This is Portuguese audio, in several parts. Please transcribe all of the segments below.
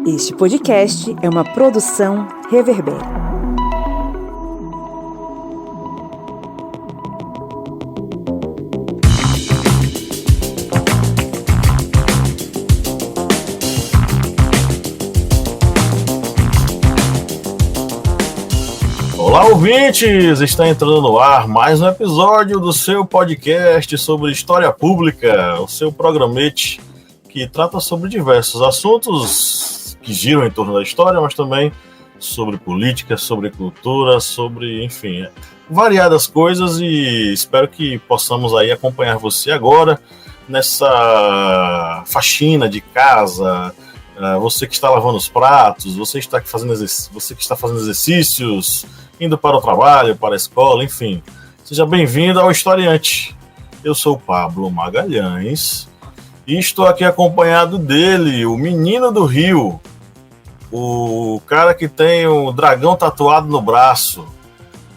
Este podcast é uma produção Reverber. Olá, ouvintes! Está entrando no ar mais um episódio do seu podcast sobre história pública, o seu programete que trata sobre diversos assuntos que giram em torno da história, mas também sobre política, sobre cultura, sobre, enfim, variadas coisas, e espero que possamos aí acompanhar você agora nessa faxina de casa, você que está lavando os pratos, você que está fazendo exercícios, indo para o trabalho, para a escola, enfim. Seja bem-vindo ao Historiante. Eu sou o Pablo Magalhães e estou aqui acompanhado dele, o menino do Rio, o cara que tem o dragão tatuado no braço,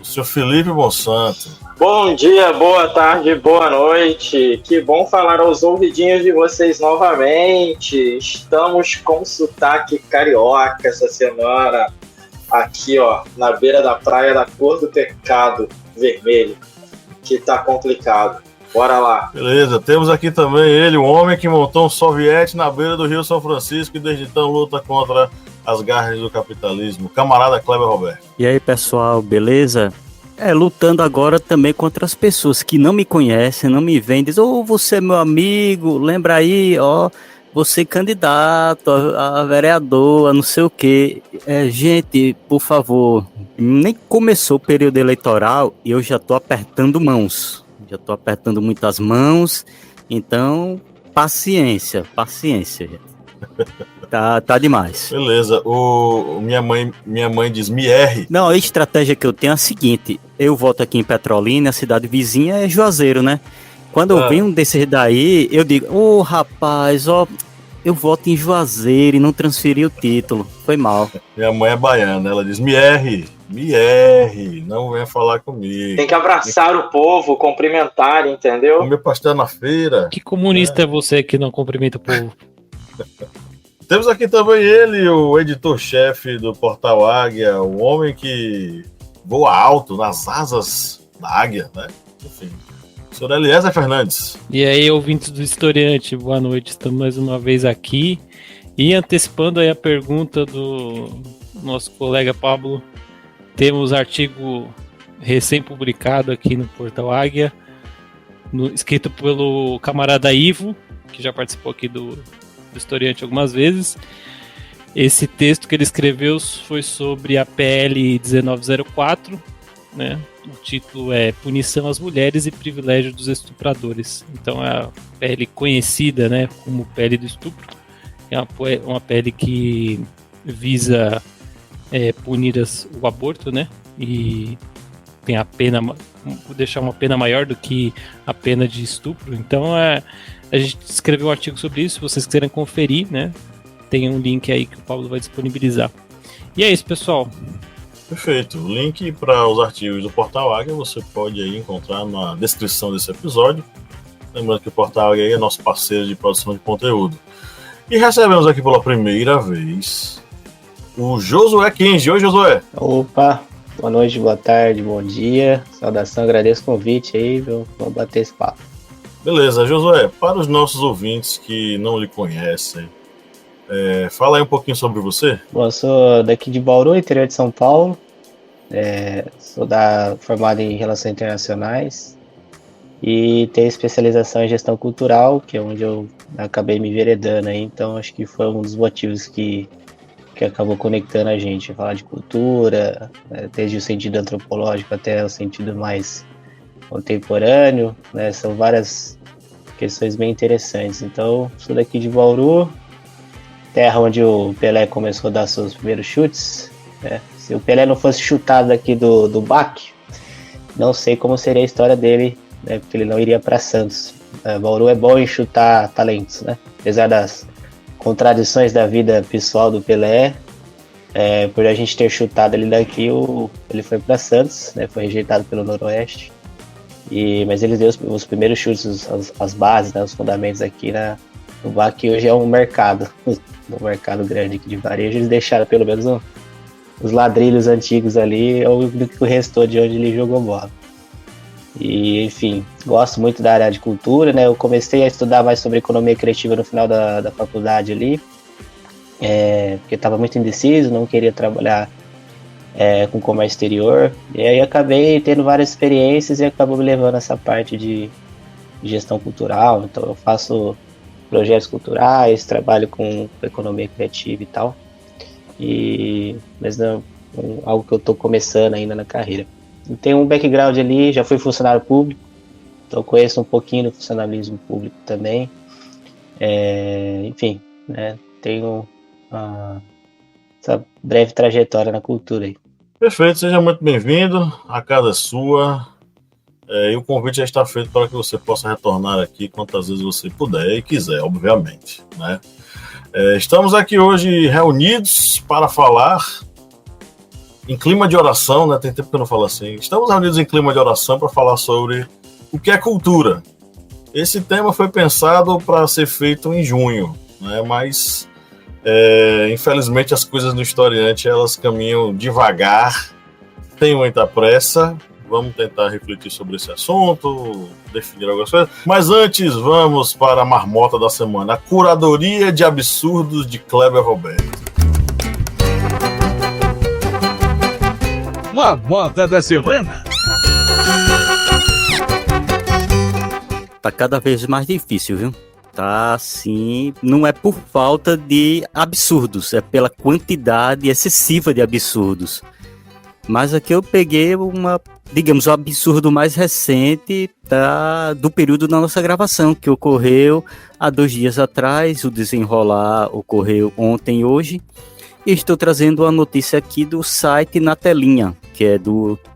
o senhor Felipe Monsanto. Bom dia, boa tarde, boa noite. Que bom falar aos ouvidinhos de vocês novamente. Estamos com sotaque carioca essa semana. Aqui, ó, na beira da praia da cor do pecado vermelho, que tá complicado. Bora lá. Beleza, temos aqui também ele, o homem que montou um soviete na beira do Rio São Francisco e desde então luta contra as garras do capitalismo, camarada Kleber Roberto. E aí, pessoal, beleza? Lutando agora também contra as pessoas que não me conhecem, não me veem, dizem, você é meu amigo, lembra aí, você candidato a vereador, a não sei o quê. Gente, por favor, nem começou o período eleitoral e eu já tô apertando mãos. Já tô apertando muitas mãos, então, paciência, gente. Tá demais. Beleza, minha mãe diz, me erre. Não, a estratégia que eu tenho é a seguinte, eu voto aqui em Petrolina, a cidade vizinha é Juazeiro, né? Quando eu venho um desses daí, eu digo, rapaz, eu voto em Juazeiro e não transferi o título, foi mal. Minha mãe é baiana, ela diz, me erre, não venha falar comigo. Tem que abraçar o povo, cumprimentar, entendeu? Comer pastel na feira. Que comunista é você que não cumprimenta o povo? Temos aqui também ele, o editor-chefe do Portal Águia, o homem que voa alto nas asas da águia, né? Enfim, o senhor Eliezer Fernandes. E aí, ouvintes do Historiante, boa noite, estamos mais uma vez aqui. E antecipando aí a pergunta do nosso colega Pablo, temos artigo recém-publicado aqui no Portal Águia, escrito pelo camarada Ivo, que já participou aqui do Historiante algumas vezes. Esse texto que ele escreveu foi sobre a PL 1904, né? O título é Punição às Mulheres e Privilégio dos Estupradores. Então é a PL conhecida, né, como PL do estupro. É uma PL que visa punir o aborto, né? E tem a pena, deixar uma pena maior do que a pena de estupro. Então a gente escreveu um artigo sobre isso, se vocês quiserem conferir, né? Tem um link aí que o Paulo vai disponibilizar. E é isso, pessoal. Perfeito. O link para os artigos do Portal Águia você pode aí encontrar na descrição desse episódio. Lembrando que o Portal Águia é nosso parceiro de produção de conteúdo. E recebemos aqui pela primeira vez o Josué Kenji. Oi, Josué. Opa, boa noite, boa tarde, bom dia. Saudação, agradeço o convite aí, vamos bater esse papo. Beleza, Josué, para os nossos ouvintes que não lhe conhecem, fala aí um pouquinho sobre você. Bom, eu sou daqui de Bauru, interior de São Paulo. Sou formado em Relações Internacionais e tenho especialização em Gestão Cultural, que é onde eu acabei me enveredando aí. Então acho que foi um dos motivos que acabou conectando a gente, falar de cultura, desde o sentido antropológico até o sentido mais contemporâneo, né? São várias questões bem interessantes. Então, sou daqui de Bauru, terra onde o Pelé começou a dar seus primeiros chutes, né? Se o Pelé não fosse chutado daqui do BAC, não sei como seria a história dele, né? Porque ele não iria para Santos. Bauru é bom em chutar talentos, né? Apesar das contradições da vida pessoal do Pelé, por a gente ter chutado ele daqui, ele foi para Santos, né? Foi rejeitado pelo Noroeste. Mas ele deu os primeiros chutes, as bases, né, os fundamentos aqui O bar que hoje é um mercado, um mercado grande aqui de varejo, eles deixaram pelo menos os ladrilhos antigos ali, ou do que o restou de onde ele jogou bola. E, enfim, gosto muito da área de cultura, né? Eu comecei a estudar mais sobre economia criativa no final da faculdade ali, porque estava muito indeciso, não queria trabalhar com comércio exterior, e aí acabei tendo várias experiências e acabou me levando a essa parte de gestão cultural. Então eu faço projetos culturais, trabalho com economia criativa e tal, mas não algo que eu estou começando ainda na carreira. E tenho um background ali, já fui funcionário público, então conheço um pouquinho do funcionalismo público também. Enfim, né, tenho essa breve trajetória na cultura aí. Perfeito, seja muito bem-vindo, a casa é sua, e o convite já está feito para que você possa retornar aqui quantas vezes você puder e quiser, obviamente, né? Estamos aqui hoje reunidos para falar em clima de oração, né? Tem tempo que eu não falo assim. Estamos reunidos em clima de oração para falar sobre o que é cultura. Esse tema foi pensado para ser feito em junho, né? Mas infelizmente as coisas no historiante elas caminham devagar, tem muita pressa. Vamos tentar refletir sobre esse assunto, definir algumas coisas. Mas antes, vamos para a marmota da semana. A curadoria de absurdos de Kleber Roberto. Marmota da semana. Tá cada vez mais difícil, viu? Tá assim, não é por falta de absurdos, é pela quantidade excessiva de absurdos. Mas aqui eu peguei o absurdo mais recente do período da nossa gravação, que ocorreu há 2 dias atrás. O desenrolar ocorreu ontem e hoje. E estou trazendo a notícia aqui do site Na Telinha, que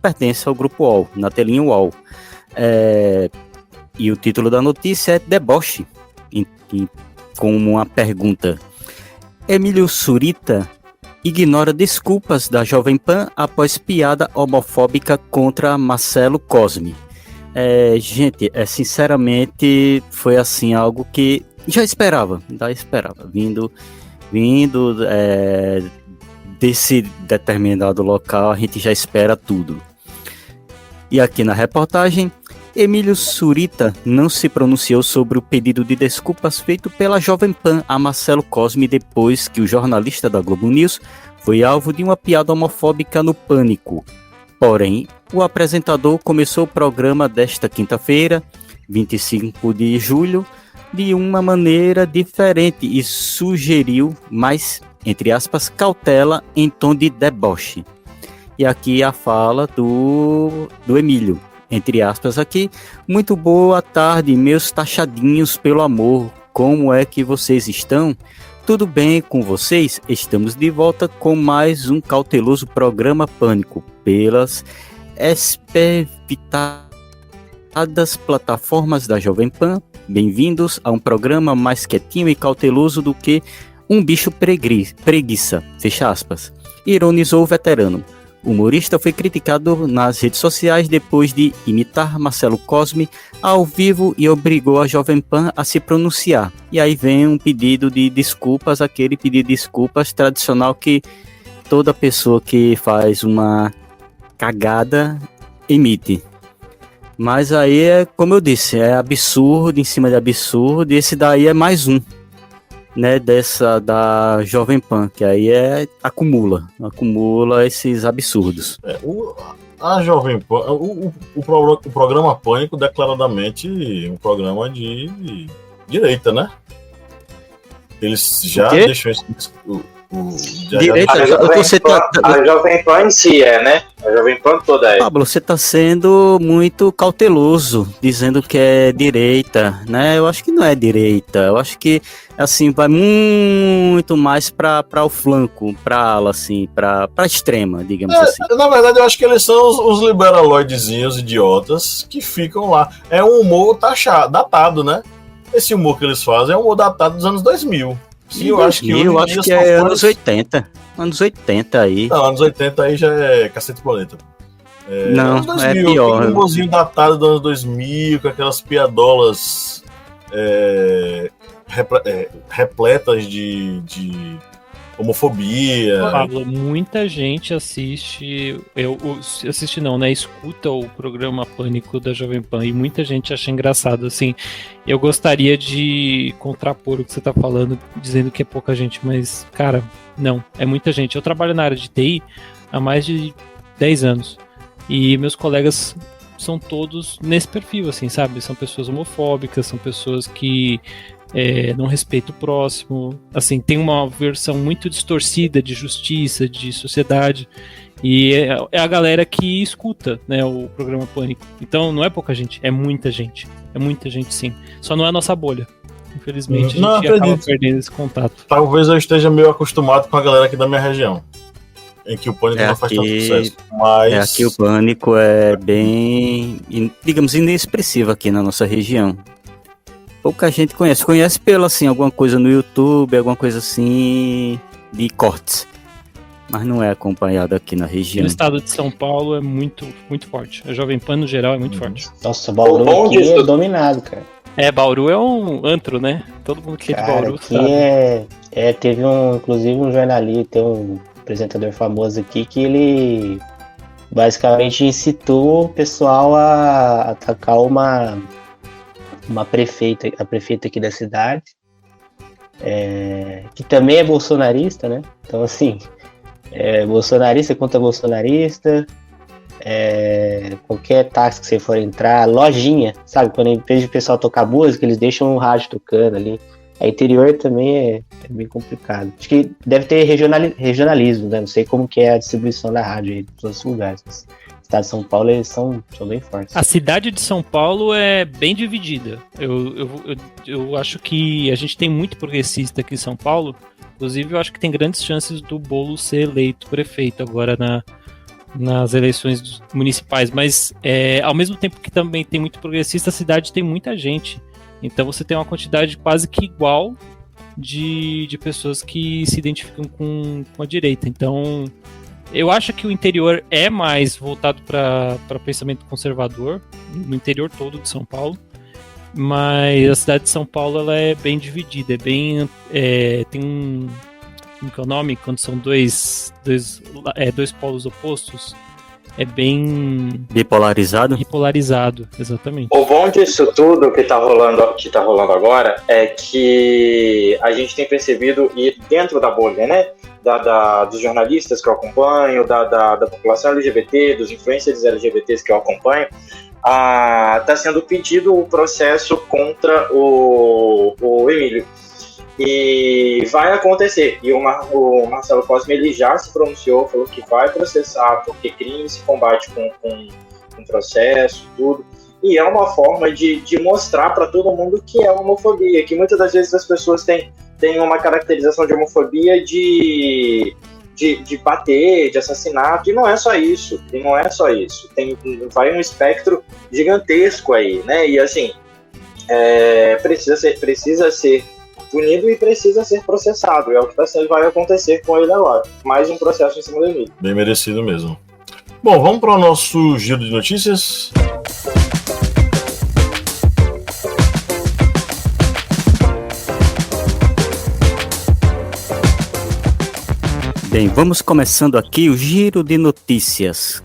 pertence ao grupo UOL, Na Telinha UOL. E o título da notícia é Deboche, com uma pergunta. Emílio Surita ignora desculpas da Jovem Pan após piada homofóbica contra Marcelo Cosme. Gente, sinceramente, foi assim algo que já esperava, vindo desse determinado local, a gente já espera tudo. E aqui na reportagem, Emílio Surita não se pronunciou sobre o pedido de desculpas feito pela Jovem Pan a Marcelo Cosme depois que o jornalista da Globo News foi alvo de uma piada homofóbica no Pânico. Porém, o apresentador começou o programa desta quinta-feira, 25 de julho, de uma maneira diferente e sugeriu mais, entre aspas, cautela em tom de deboche. E aqui a fala do Emílio. Entre aspas aqui, muito boa tarde, meus taxadinhos pelo amor, como é que vocês estão? Tudo bem com vocês? Estamos de volta com mais um cauteloso programa Pânico, pelas espevitadas plataformas da Jovem Pan. Bem-vindos a um programa mais quietinho e cauteloso do que um bicho preguiça, fecha aspas. Ironizou o veterano. O humorista foi criticado nas redes sociais depois de imitar Marcelo Cosme ao vivo e obrigou a Jovem Pan a se pronunciar. E aí vem um pedido de desculpas, aquele pedido de desculpas tradicional que toda pessoa que faz uma cagada emite. Mas aí como eu disse, é absurdo em cima de absurdo, e esse daí é mais um, né, da Jovem Pan, que aí acumula esses absurdos. A Jovem Pan, o programa Pânico declaradamente um programa de direita, né? Eles já deixam isso. A Jovem Pan em si né? A Jovem Pan toda é. Pablo, você está sendo muito cauteloso, dizendo que é direita, né? Eu acho que não é direita. Eu acho que, assim, vai muito mais para o flanco, para a ala, assim, para a extrema, digamos assim. Na verdade, eu acho que eles são os liberaloidezinhos idiotas que ficam lá. É um humor datado, né? Esse humor que eles fazem é um humor datado dos anos 2000. Sim, eu acho que é anos 80. Anos 80 aí. Não, anos 80 aí já é Cacete Planeta. Não, anos 2000, é pior. Um humorzinho datado dos anos 2000, com aquelas piadolas repletas de homofobia. Pablo, muita gente assiste, assiste não, né? Escuta o programa Pânico da Jovem Pan e muita gente acha engraçado, assim. Eu gostaria de contrapor o que você tá falando, dizendo que é pouca gente, mas, cara, não, é muita gente. Eu trabalho na área de TI há mais de 10 anos e meus colegas são todos nesse perfil, assim, sabe? São pessoas homofóbicas, são pessoas que não respeita o próximo, assim, tem uma versão muito distorcida de justiça, de sociedade, e é a galera que escuta, né, o programa Pânico. Então não é pouca gente, é muita gente sim, só não é a nossa bolha, infelizmente. A gente acaba perdendo esse contato. Talvez eu esteja meio acostumado com a galera aqui da minha região, em que o Pânico não faz tanto sucesso, mas... Aqui o Pânico é bem, digamos, inexpressivo aqui na nossa região. Pouca gente conhece pelo, assim, alguma coisa no YouTube, alguma coisa assim, de cortes. Mas não é acompanhado aqui na região. No estado de São Paulo é muito, muito forte. A Jovem Pan, no geral, é muito forte. Nossa, Bauru aqui é dominado, cara. Bauru é um antro, né? Todo mundo que é de Bauru aqui sabe. Teve inclusive um jornalista, tem um apresentador famoso aqui que ele basicamente incitou o pessoal a atacar a prefeita aqui da cidade, que também é bolsonarista, né? Então, assim, bolsonarista contra bolsonarista, qualquer táxi que você for entrar, lojinha, sabe? Quando em vez de o pessoal tocar música, eles deixam um rádio tocando ali. A interior também é bem complicado. Acho que deve ter regionalismo, né? Não sei como que é a distribuição da rádio aí em todos os lugares, mas o estado de São Paulo, eles são bem fortes. A cidade de São Paulo é bem dividida. Eu acho que a gente tem muito progressista aqui em São Paulo. Inclusive, eu acho que tem grandes chances do Boulos ser eleito prefeito agora nas eleições municipais. Mas, ao mesmo tempo que também tem muito progressista, a cidade tem muita gente. Então, você tem uma quantidade quase que igual de pessoas que se identificam com a direita. Então... eu acho que o interior é mais voltado para pensamento conservador, no interior todo de São Paulo, mas a cidade de São Paulo ela é bem dividida, tem como que é o nome? Quando são dois polos opostos, é bem... Bipolarizado? Bipolarizado, exatamente. O bom disso tudo que tá rolando agora é que a gente tem percebido, e dentro da bolha, né? Dos jornalistas que eu acompanho, da população LGBT, dos influencers LGBTs que eu acompanho, está sendo pedido o processo contra o Emílio. E vai acontecer. E o Marcelo Cosme ele já se pronunciou, falou que vai processar, porque crime se combate com processo, tudo. E é uma forma de mostrar para todo mundo que é homofobia, que muitas das vezes as pessoas têm uma caracterização de homofobia de bater, de assassinato, e não é só isso. Vai um espectro gigantesco aí, né? E assim, precisa ser punido e precisa ser processado. É o que vai acontecer com ele agora. Mais um processo em cima do Emílio. Bem merecido mesmo. Bom, vamos para o nosso giro de notícias. Bem, vamos começando aqui o giro de notícias.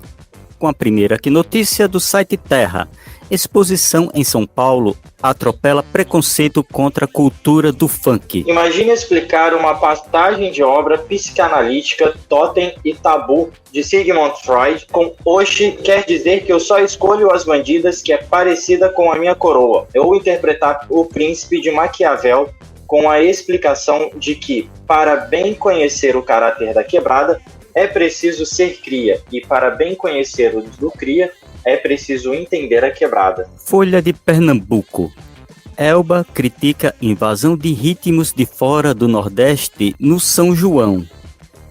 Com a primeira aqui, notícia do site Terra. Exposição em São Paulo atropela preconceito contra a cultura do funk. Imagine explicar uma passagem de obra psicanalítica, Totem e Tabu, de Sigmund Freud, com Oxi quer dizer que eu só escolho as bandidas que é parecida com a minha coroa. Ou interpretar o príncipe de Maquiavel com a explicação de que, para bem conhecer o caráter da quebrada, é preciso ser cria, e para bem conhecer o do cria, é preciso entender a quebrada. Folha de Pernambuco. Elba critica invasão de ritmos de fora do Nordeste no São João.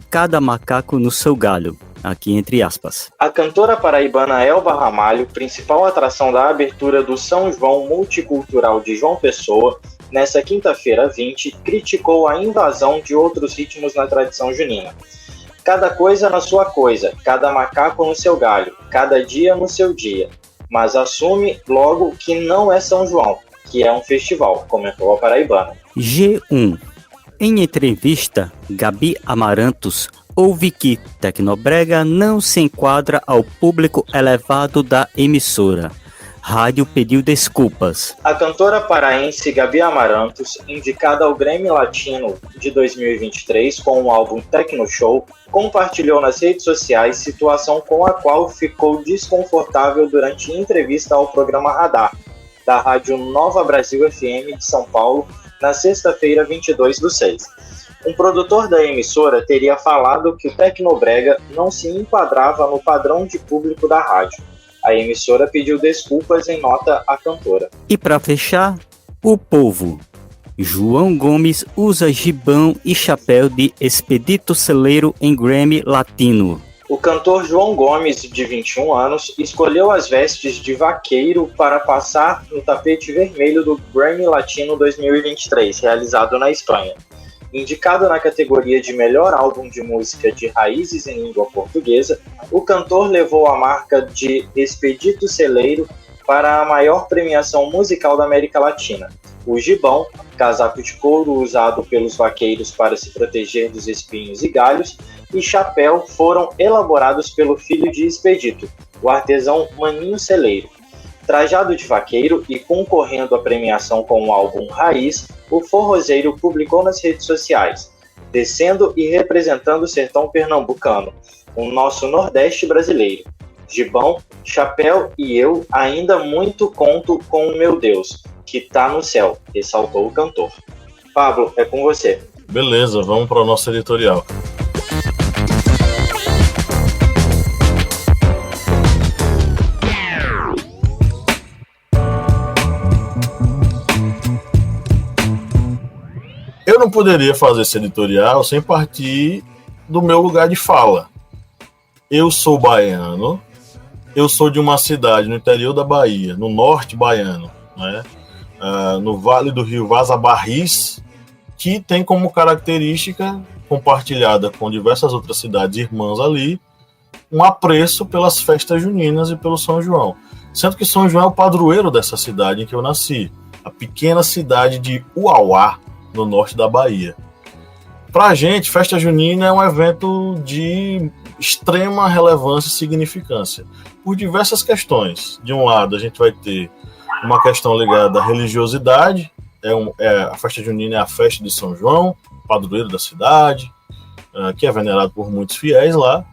Cada macaco no seu galho. Aqui entre aspas. A cantora paraibana Elba Ramalho, principal atração da abertura do São João Multicultural de João Pessoa, nessa quinta-feira 20, criticou a invasão de outros ritmos na tradição junina. Cada coisa na sua coisa, cada macaco no seu galho, cada dia no seu dia. Mas assume logo que não é São João, que é um festival, comentou a paraibana. G1. Em entrevista, Gabi Amarantos ouve que Tecnobrega não se enquadra ao público elevado da emissora. Rádio pediu desculpas. A cantora paraense Gabi Amarantos, indicada ao Grammy Latino de 2023 com o álbum Tecno Show, compartilhou nas redes sociais situação com a qual ficou desconfortável durante entrevista ao programa Radar, da rádio Nova Brasil FM de São Paulo, na sexta-feira 22/6. Um produtor da emissora teria falado que o Tecnobrega não se enquadrava no padrão de público da rádio. A emissora pediu desculpas em nota à cantora. E para fechar, o povo. João Gomes usa gibão e chapéu de Expedito Celeiro em Grammy Latino. O cantor João Gomes, de 21 anos, escolheu as vestes de vaqueiro para passar no tapete vermelho do Grammy Latino 2023, realizado na Espanha. Indicado na categoria de melhor álbum de música de raízes em língua portuguesa, o cantor levou a marca de Expedito Celeiro para a maior premiação musical da América Latina. O gibão, casaco de couro usado pelos vaqueiros para se proteger dos espinhos e galhos, e chapéu foram elaborados pelo filho de Expedito, o artesão Maninho Celeiro. Trajado de vaqueiro e concorrendo à premiação com o álbum Raiz, o forrozeiro publicou nas redes sociais: descendo e representando o sertão pernambucano, o nosso Nordeste brasileiro. Gibão, chapéu e eu ainda muito conto com o meu Deus, que tá no céu, ressaltou o cantor. Pablo, é com você. Beleza, vamos para o nosso editorial. Eu não poderia fazer esse editorial sem partir do meu lugar de fala. Eu sou baiano, eu sou de uma cidade no interior da Bahia, no norte baiano, né? No Vale do Rio Vaza Barris, que tem como característica, compartilhada com diversas outras cidades irmãs ali, um apreço pelas festas juninas e pelo São João. Sendo que São João é o padroeiro dessa cidade em que eu nasci, a pequena cidade de Uauá, no norte da Bahia. Pra gente, festa junina é um evento de extrema relevância e significância, por diversas questões. De um lado, a gente vai ter uma questão ligada à religiosidade, a festa junina é a festa de São João, padroeiro da cidade, que é venerado por muitos fiéis lá,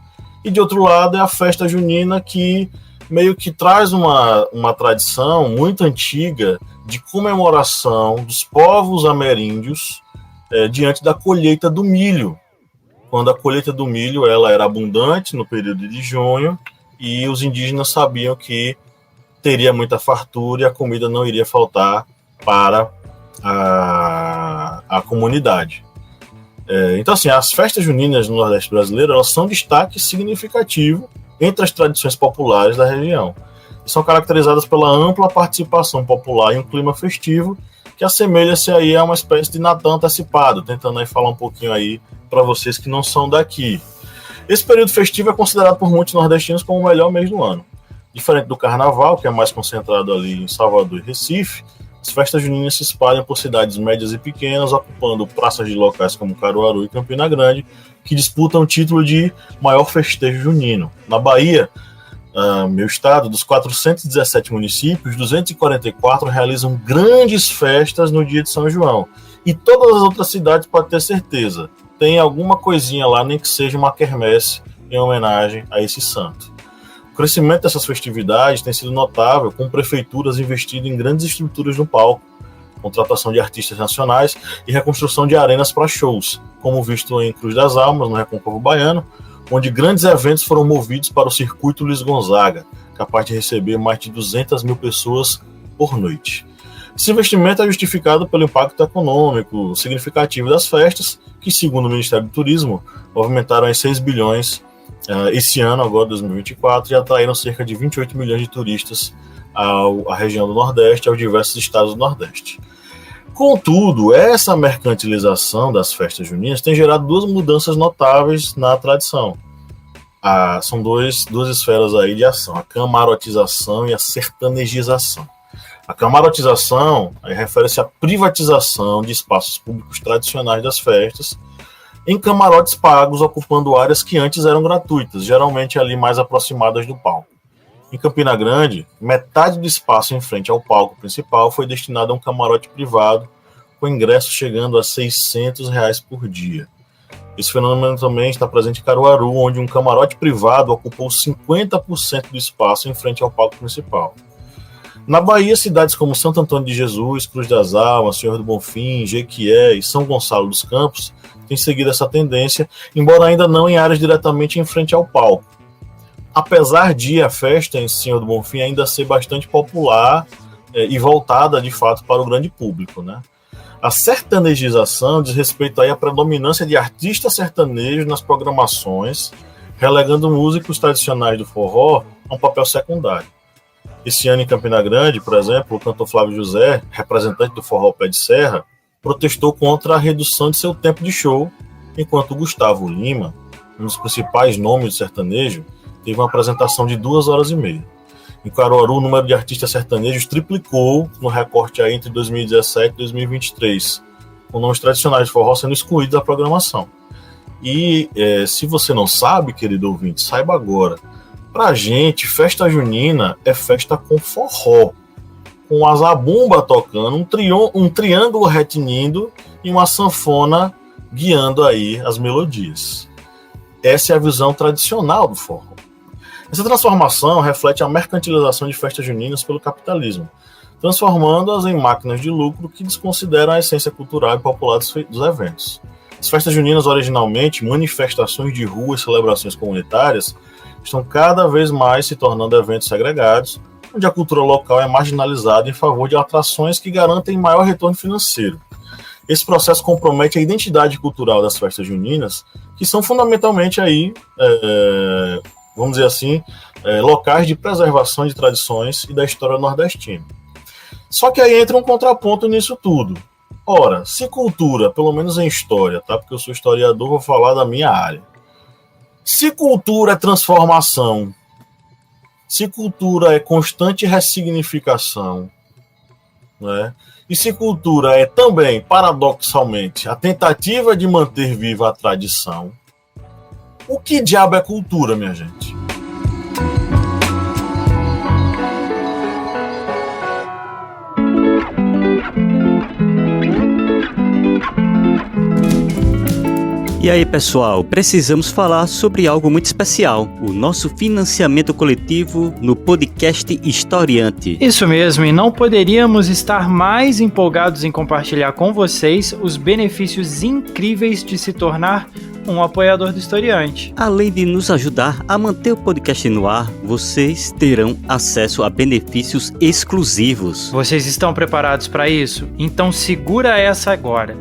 e de outro lado é a festa junina que meio que traz uma tradição muito antiga de comemoração dos povos ameríndios diante da colheita do milho. Quando a colheita do milho ela era abundante no período de junho e os indígenas sabiam que teria muita fartura e a comida não iria faltar para a comunidade. Então, assim, as festas juninas no Nordeste brasileiro elas são destaque significativo entre as tradições populares da região. E são caracterizadas pela ampla participação popular e um clima festivo que assemelha-se aí a uma espécie de Natal antecipado, tentando aí falar um pouquinho aí para vocês que não são daqui. Esse período festivo é considerado por muitos nordestinos como o melhor mês do ano. Diferente do Carnaval, que é mais concentrado ali em Salvador e Recife, as festas juninas se espalham por cidades médias e pequenas, ocupando praças de locais como Caruaru e Campina Grande, que disputam o título de maior festejo junino. Na Bahia, meu estado, dos 417 municípios, 244 realizam grandes festas no dia de São João. E todas as outras cidades, pode ter certeza, tem alguma coisinha lá, nem que seja uma quermesse em homenagem a esse santo. O crescimento dessas festividades tem sido notável, com prefeituras investindo em grandes estruturas no palco, contratação de artistas nacionais e reconstrução de arenas para shows, como visto em Cruz das Almas, no Recôncavo Baiano, onde grandes eventos foram movidos para o circuito Luiz Gonzaga, capaz de receber mais de 200 mil pessoas por noite. Esse investimento é justificado pelo impacto econômico significativo das festas, que, segundo o Ministério do Turismo, movimentaram 6 bilhões esse ano, agora 2024, e atraíram cerca de 28 milhões de turistas à região do Nordeste, aos diversos estados do Nordeste. Contudo, essa mercantilização das festas juninas tem gerado duas mudanças notáveis na tradição. São duas esferas aí de ação, a camarotização e a sertanejização. A camarotização refere-se à privatização de espaços públicos tradicionais das festas em camarotes pagos, ocupando áreas que antes eram gratuitas, geralmente ali mais aproximadas do palco. Em Campina Grande, metade do espaço em frente ao palco principal foi destinado a um camarote privado, com ingresso chegando a R$600 por dia. Esse fenômeno também está presente em Caruaru, onde um camarote privado ocupou 50% do espaço em frente ao palco principal. Na Bahia, cidades como Santo Antônio de Jesus, Cruz das Almas, Senhor do Bonfim, Jequié e São Gonçalo dos Campos têm seguido essa tendência, embora ainda não em áreas diretamente em frente ao palco. Apesar de a festa em Senhor do Bonfim ainda ser bastante popular e voltada, de fato, para o grande público, né? A sertanejização diz respeito aí à predominância de artistas sertanejos nas programações, relegando músicos tradicionais do forró a um papel secundário. Esse ano em Campina Grande, por exemplo, o cantor Flávio José, representante do forró Pé de Serra, protestou contra a redução de seu tempo de show, enquanto Gustavo Lima, um dos principais nomes do sertanejo, teve uma apresentação de 2h30. Em Caruaru, o número de artistas sertanejos triplicou no recorte aí entre 2017 e 2023, com nomes tradicionais de forró sendo excluídos da programação. E se você não sabe, querido ouvinte, saiba agora. Pra gente, festa junina é festa com forró, com a zabumba tocando, um triângulo retinindo e uma sanfona guiando aí as melodias. Essa é a visão tradicional do forró. Essa transformação reflete a mercantilização de festas juninas pelo capitalismo, transformando-as em máquinas de lucro que desconsideram a essência cultural e popular dos eventos. As festas juninas, originalmente manifestações de rua e celebrações comunitárias, estão cada vez mais se tornando eventos segregados, onde a cultura local é marginalizada em favor de atrações que garantem maior retorno financeiro. Esse processo compromete a identidade cultural das festas juninas, que são fundamentalmente aí, vamos dizer assim, locais de preservação de tradições e da história nordestina. Só que aí entra um contraponto nisso tudo. Ora, se cultura, pelo menos em história, tá? Porque eu sou historiador, vou falar da minha área. Se cultura é transformação, se cultura é constante ressignificação, né? E se cultura é também, paradoxalmente, a tentativa de manter viva a tradição, o que diabo é cultura, minha gente? E aí, pessoal, precisamos falar sobre algo muito especial, o nosso financiamento coletivo no podcast Historiante. Isso mesmo, e não poderíamos estar mais empolgados em compartilhar com vocês os benefícios incríveis de se tornar um apoiador do Historiante. Além de nos ajudar a manter o podcast no ar, vocês terão acesso a benefícios exclusivos. Vocês estão preparados para isso? Então segura essa agora.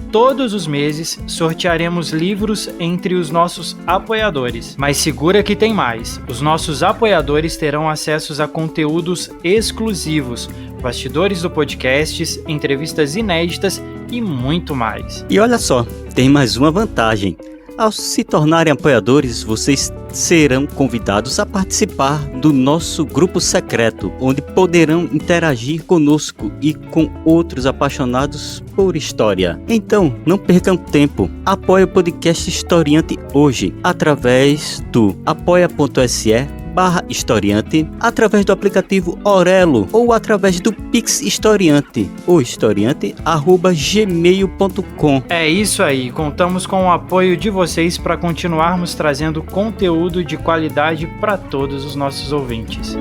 Todos os meses sortearemos livros entre os nossos apoiadores. Mas segura que tem mais. Os nossos apoiadores terão acesso a conteúdos exclusivos, bastidores do podcast, entrevistas inéditas e muito mais. E olha só, tem mais uma vantagem. Ao se tornarem apoiadores, vocês serão convidados a participar do nosso grupo secreto, onde poderão interagir conosco e com outros apaixonados por história. Então, não percam tempo. Apoie o podcast Historiante hoje, através do apoia.se/historiante, através do aplicativo Orelo ou através do Pix Historiante, ou historiante@gmail.com. É isso aí, contamos com o apoio de vocês para continuarmos trazendo conteúdo de qualidade para todos os nossos ouvintes.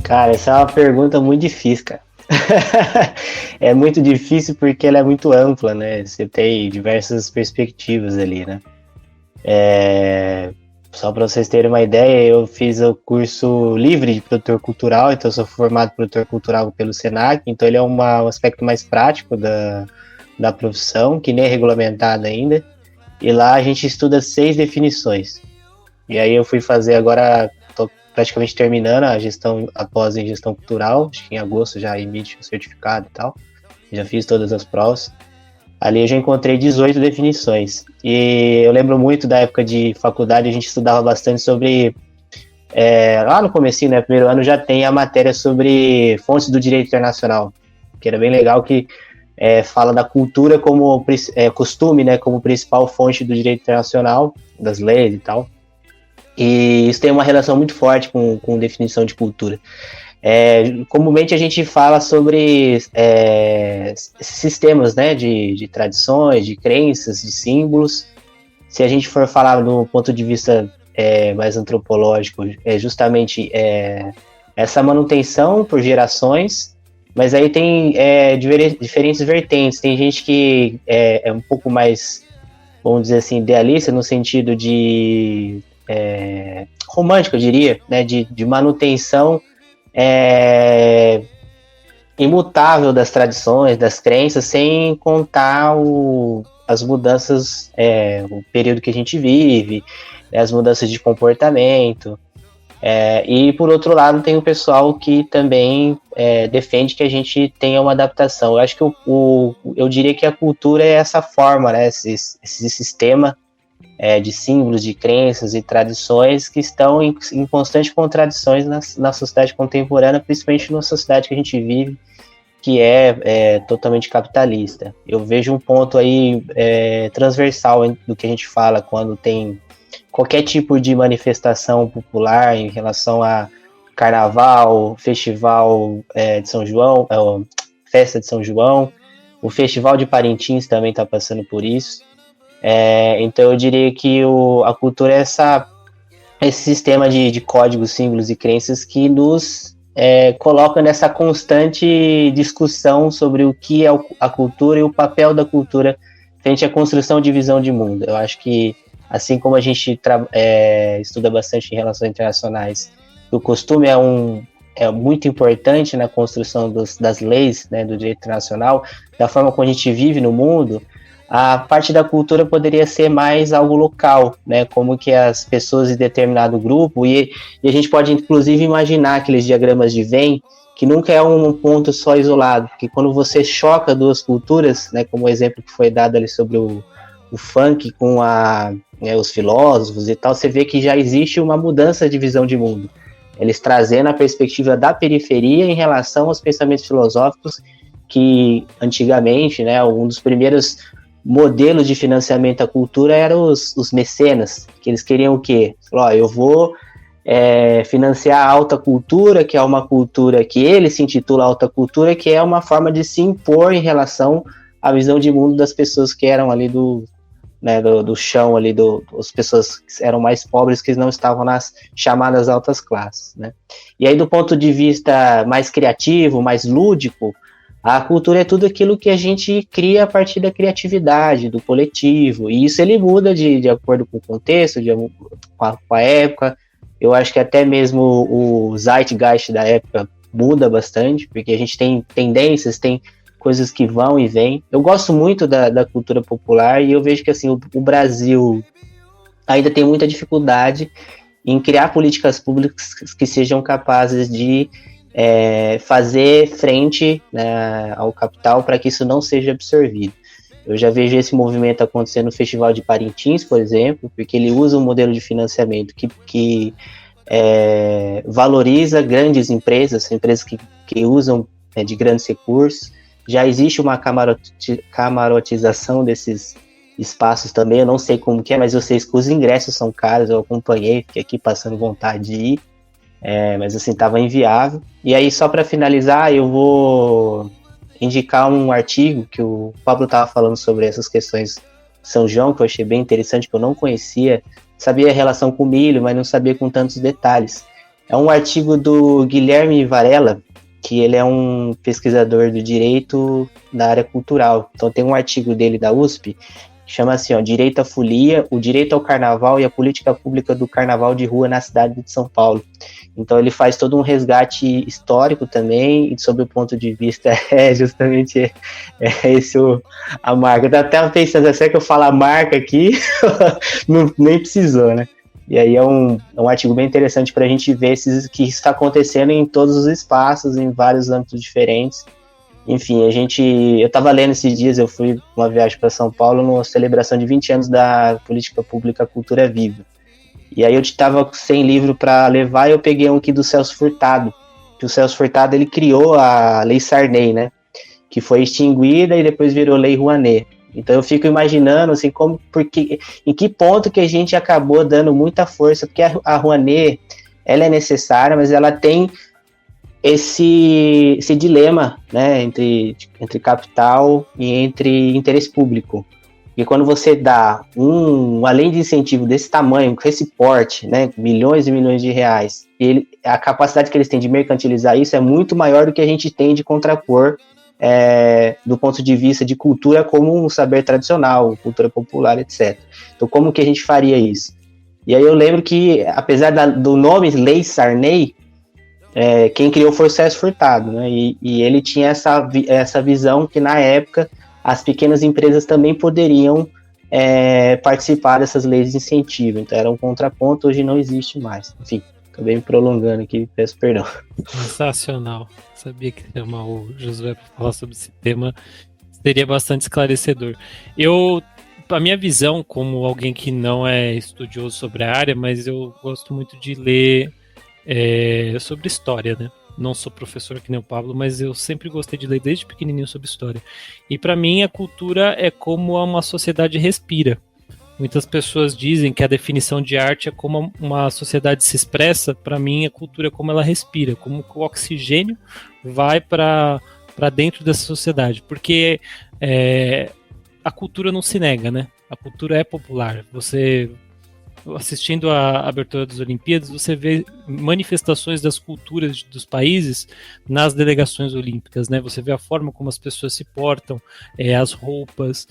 Cara, essa é uma pergunta muito difícil, cara. É muito difícil porque ela é muito ampla, né? Você tem diversas perspectivas ali, né? Só para vocês terem uma ideia, eu fiz o curso livre de produtor cultural, então eu sou formado produtor cultural pelo Senac, então ele é um aspecto mais prático da profissão, que nem é regulamentado ainda. E lá a gente estuda 6 definições. E aí eu fui fazer agora, tô praticamente terminando a gestão após em gestão cultural, acho que em agosto já emite o certificado e tal, já fiz todas as provas. Ali eu já encontrei 18 definições, e eu lembro muito da época de faculdade, a gente estudava bastante sobre, lá no comecinho, né, primeiro ano, já tem a matéria sobre fontes do direito internacional, que era bem legal, que fala da cultura como costume, né, como principal fonte do direito internacional, das leis e tal. E isso tem uma relação muito forte com definição de cultura. Comumente a gente fala sobre sistemas, né, de tradições, de crenças, de símbolos. Se a gente for falar do ponto de vista mais antropológico, é justamente essa manutenção por gerações. Mas aí tem diferentes vertentes. Tem gente que é um pouco mais, vamos dizer assim, idealista, no sentido de romântico, eu diria, né, de manutenção imutável das tradições, das crenças, sem contar as mudanças, o período que a gente vive, as mudanças de comportamento. E por outro lado tem o pessoal que também defende que a gente tenha uma adaptação. Eu acho que eu diria que a cultura é essa forma, né, esse sistema de símbolos, de crenças e tradições que estão em constantes contradições na sociedade contemporânea, principalmente na sociedade que a gente vive, que é totalmente capitalista. Eu vejo um ponto aí transversal do que a gente fala quando tem qualquer tipo de manifestação popular em relação a carnaval, festival de São João, festa de São João, o festival de Parintins também está passando por isso. Então eu diria que a cultura é esse sistema de códigos, símbolos e crenças que nos coloca nessa constante discussão sobre o que é a cultura e o papel da cultura frente à construção de visão de mundo. Eu acho que assim como a gente estuda bastante em relações internacionais, o costume é muito importante na construção das leis, né, do direito internacional, da forma como a gente vive no mundo, a parte da cultura poderia ser mais algo local, né, como que as pessoas de determinado grupo, e a gente pode inclusive imaginar aqueles diagramas de Venn, que nunca é um ponto só isolado, porque quando você choca duas culturas, né, como o exemplo que foi dado ali sobre o funk com os filósofos e tal, você vê que já existe uma mudança de visão de mundo. Eles trazendo a perspectiva da periferia em relação aos pensamentos filosóficos que, antigamente, né, um dos primeiros modelos de financiamento à cultura eram os mecenas, que eles queriam o quê? Eu vou financiar a alta cultura, que é uma cultura que ele se intitula alta cultura, que é uma forma de se impor em relação à visão de mundo das pessoas que eram ali do chão, ali as pessoas que eram mais pobres, que não estavam nas chamadas altas classes, né? E aí, do ponto de vista mais criativo, mais lúdico, a cultura é tudo aquilo que a gente cria a partir da criatividade, do coletivo, e isso ele muda de acordo com o contexto, com a época. Eu acho que até mesmo o zeitgeist da época muda bastante, porque a gente tem tendências, tem coisas que vão e vêm. Eu gosto muito da cultura popular e eu vejo que assim, o Brasil ainda tem muita dificuldade em criar políticas públicas que sejam capazes de fazer frente, né, ao capital para que isso não seja absorvido. Eu já vejo esse movimento acontecer no Festival de Parintins, por exemplo, porque ele usa um modelo de financiamento que valoriza grandes empresas que usam de grandes recursos. Já existe uma camarotização desses espaços também, eu não sei como que é, mas eu sei que os ingressos são caros, eu acompanhei, fiquei aqui passando vontade de ir, mas assim, estava inviável. E aí, só para finalizar, eu vou indicar um artigo que o Pablo estava falando sobre essas questões de São João, que eu achei bem interessante, que eu não conhecia, sabia a relação com o milho, mas não sabia com tantos detalhes. É um artigo do Guilherme Varela, que ele é um pesquisador do direito da área cultural. Então tem um artigo dele da USP, que chama assim, Direito à Folia, o direito ao carnaval e a política pública do carnaval de rua na cidade de São Paulo. Então ele faz todo um resgate histórico também, e sob o ponto de vista, justamente esse a marca. Eu até pensando, será que eu falo a marca aqui? Nem precisou, né? E aí é um artigo bem interessante para a gente ver que isso está acontecendo em todos os espaços, em vários âmbitos diferentes. Enfim, eu estava lendo esses dias, eu fui uma viagem para São Paulo numa celebração de 20 anos da política pública Cultura Viva. E aí eu estava sem livro para levar e eu peguei um aqui do Celso Furtado. Que o Celso Furtado ele criou a Lei Sarney, né? Que foi extinguida e depois virou Lei Rouanet. Então eu fico imaginando assim, em que ponto que a gente acabou dando muita força, porque a Rouanet ela é necessária, mas ela tem esse dilema, né, entre capital e entre interesse público. E quando você dá além de incentivo desse tamanho, com esse porte, né, milhões e milhões de reais, a capacidade que eles têm de mercantilizar isso é muito maior do que a gente tem de contrapor do ponto de vista de cultura como um saber tradicional, cultura popular, etc. Então, como que a gente faria isso? E aí eu lembro que, apesar do nome Lei Sarney, quem criou foi o Celso Furtado, né? E ele tinha essa visão que, na época, as pequenas empresas também poderiam participar dessas leis de incentivo. Então, era um contraponto, hoje não existe mais. Enfim, acabei me prolongando aqui, peço perdão. Sensacional. Sabia que chamar o Josué para falar sobre esse tema seria bastante esclarecedor. A minha visão, como alguém que não é estudioso sobre a área, mas eu gosto muito de ler sobre história, né? Não sou professor que nem o Pablo, mas eu sempre gostei de ler desde pequenininho sobre história. E para mim a cultura é como uma sociedade respira. Muitas pessoas dizem que a definição de arte é como uma sociedade se expressa. Para mim a cultura é como ela respira, como o oxigênio vai para dentro dessa sociedade. Porque a cultura não se nega, né? A cultura é popular. Você, assistindo a abertura das Olimpíadas, você vê manifestações das culturas dos países nas delegações olímpicas, né? Você vê a forma como as pessoas se portam, as roupas,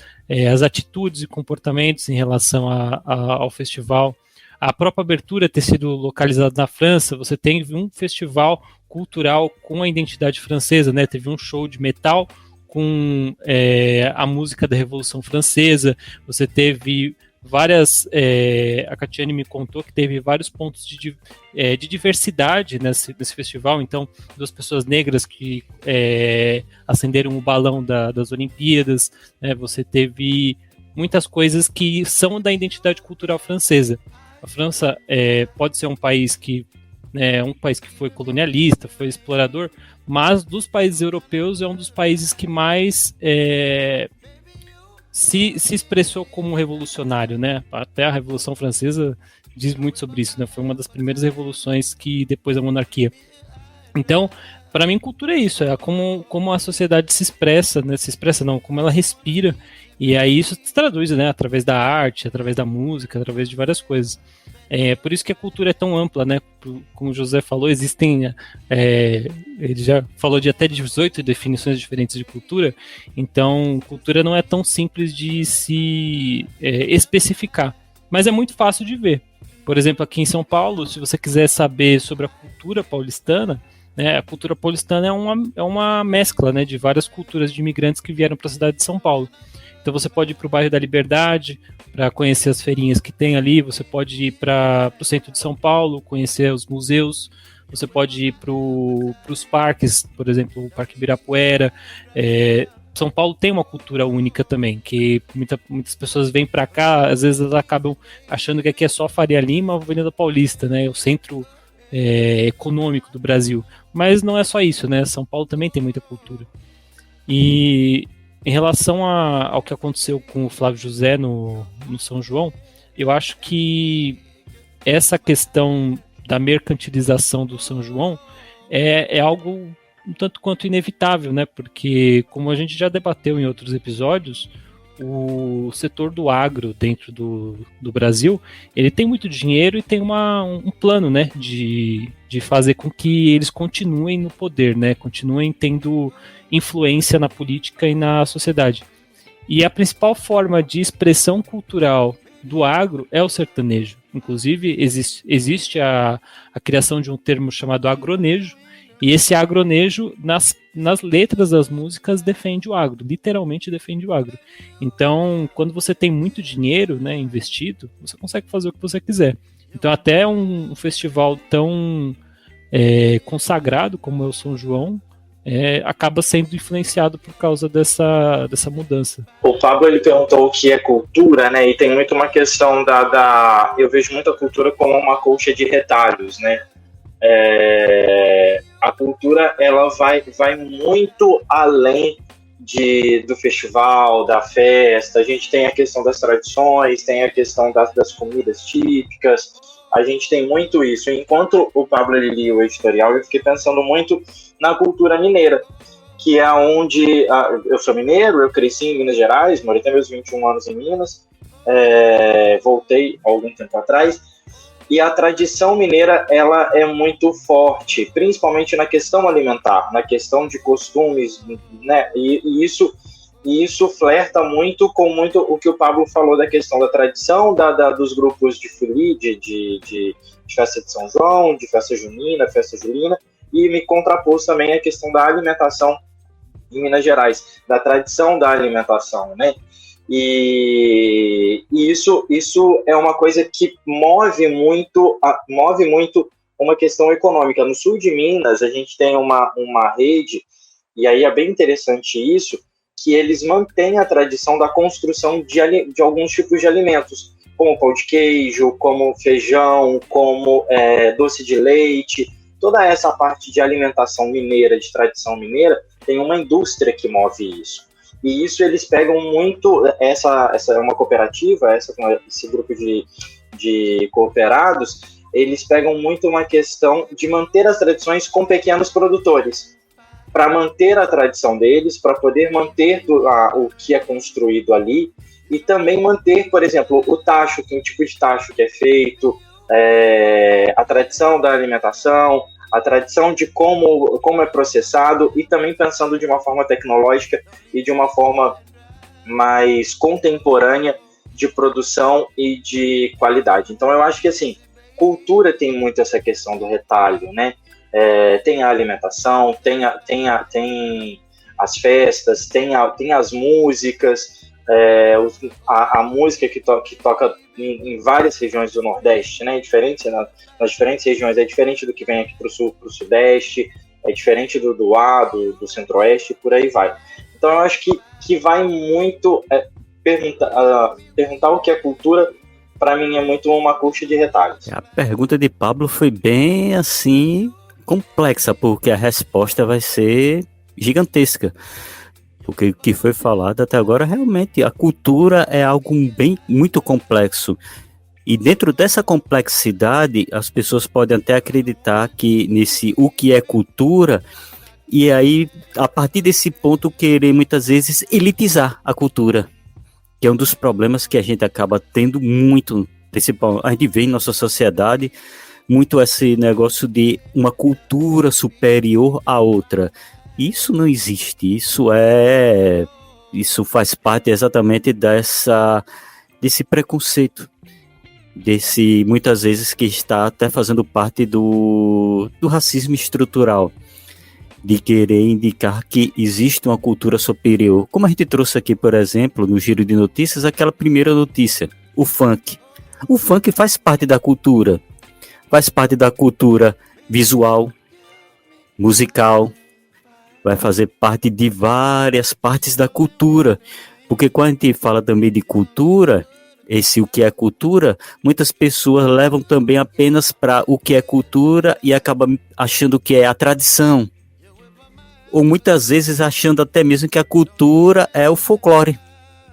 as atitudes e comportamentos em relação ao festival. A própria abertura ter sido localizada na França, você tem um festival cultural com a identidade francesa, né? Teve um show de metal com a música da Revolução Francesa, você teve várias, a Catiane me contou que teve vários pontos de diversidade nesse festival. Então, 2 pessoas negras que acenderam o balão das Olimpíadas, né? Você teve muitas coisas que são da identidade cultural francesa. A França pode ser um país que foi colonialista, foi explorador, mas dos países europeus é um dos países que mais se expressou como revolucionário, né? Até a Revolução Francesa diz muito sobre isso, né? Foi uma das primeiras revoluções que depois da monarquia. Então, para mim, cultura é isso, é como a sociedade se expressa, né? Se expressa não, como ela respira, e aí isso se traduz, né? Através da arte, através da música, através de várias coisas. Por isso que a cultura é tão ampla, né? Como o José falou, existem, ele já falou de até 18 definições diferentes de cultura, então cultura não é tão simples de se especificar, mas é muito fácil de ver. Por exemplo, aqui em São Paulo, se você quiser saber sobre a cultura paulistana, né, a cultura paulistana é uma mescla, né, de várias culturas de imigrantes que vieram para a cidade de São Paulo. Então você pode ir para o bairro da Liberdade para conhecer as feirinhas que tem ali, você pode ir para o centro de São Paulo, conhecer os museus, você pode ir para os parques, por exemplo, o Parque Ibirapuera. São Paulo tem uma cultura única também, que muitas pessoas vêm para cá, às vezes elas acabam achando que aqui é só Faria Lima ou Avenida Paulista, né, o centro econômico do Brasil. Mas não é só isso, né? São Paulo também tem muita cultura. E em relação ao que aconteceu com o Flávio José no São João, eu acho que essa questão da mercantilização do São João é algo um tanto quanto inevitável, né? Porque, como a gente já debateu em outros episódios, o setor do agro dentro do Brasil, ele tem muito dinheiro e tem um plano, né, de fazer com que eles continuem no poder, né, continuem tendo influência na política e na sociedade. E a principal forma de expressão cultural do agro é o sertanejo. Inclusive, existe a criação de um termo chamado agronejo, e esse agronejo, nas letras das músicas, defende o agro, literalmente defende o agro. Então, quando você tem muito dinheiro, né, investido, você consegue fazer o que você quiser. Então até um festival tão consagrado como é o São João acaba sendo influenciado por causa dessa mudança. O Pablo ele perguntou o que é cultura, né? E tem muito uma questão eu vejo muito a cultura como uma colcha de retalhos, né? A cultura ela vai muito além do festival, da festa. A gente tem a questão das tradições, tem a questão das comidas típicas. A gente tem muito isso. Enquanto o Pablo ele lia o editorial, eu fiquei pensando muito na cultura mineira, que é onde eu sou mineiro, eu cresci em Minas Gerais, morei até meus 21 anos em Minas, voltei algum tempo atrás, e a tradição mineira ela é muito forte, principalmente na questão alimentar, na questão de costumes, né? E isso flerta muito com o que o Pablo falou da questão da tradição, dos grupos de folia, de festa de São João, de festa junina, festa julina, e me contrapôs também a questão da alimentação em Minas Gerais, da tradição da alimentação, né? E isso é uma coisa que move muito uma questão econômica. No sul de Minas, a gente tem uma rede, e aí é bem interessante isso, que eles mantêm a tradição da construção de alguns tipos de alimentos, como pão de queijo, como feijão, como doce de leite. Toda essa parte de alimentação mineira, de tradição mineira, tem uma indústria que move isso. E isso eles pegam muito, essa é uma cooperativa, esse grupo de cooperados, eles pegam muito uma questão de manter as tradições com pequenos produtores, para manter a tradição deles, para poder manter o que é construído ali, e também manter, por exemplo, o tacho, que é um tipo de tacho que é feito, a tradição da alimentação, a tradição de como é processado, e também pensando de uma forma tecnológica e de uma forma mais contemporânea de produção e de qualidade. Então eu acho que assim, cultura tem muito essa questão do retalho, né? Tem a alimentação, tem as festas, tem as músicas, a música que toca em várias regiões do Nordeste, né? Diferente nas diferentes regiões, é diferente do que vem aqui para o Sul, para o Sudeste, é diferente do do Centro-Oeste, por aí vai. Então eu acho que vai muito perguntar o que é cultura. Para mim é muito uma colcha de retalhos. A pergunta de Pablo foi bem assim complexa, porque a resposta vai ser gigantesca. Porque o que foi falado até agora, realmente, a cultura é algo muito complexo. E dentro dessa complexidade, as pessoas podem até acreditar que o que é cultura, e aí, a partir desse ponto, querer muitas vezes elitizar a cultura, que é um dos problemas que a gente acaba tendo muito, principalmente, a gente vê em nossa sociedade, muito esse negócio de uma cultura superior à outra. Isso não existe, isso faz parte exatamente desse preconceito, muitas vezes que está até fazendo parte do racismo estrutural, de querer indicar que existe uma cultura superior. Como a gente trouxe aqui, por exemplo, no Giro de Notícias, aquela primeira notícia, o funk. O funk faz parte da cultura visual, musical, vai fazer parte de várias partes da cultura, porque quando a gente fala também de cultura, o que é cultura, muitas pessoas levam também apenas para o que é cultura e acabam achando que é a tradição, ou muitas vezes achando até mesmo que a cultura é o folclore,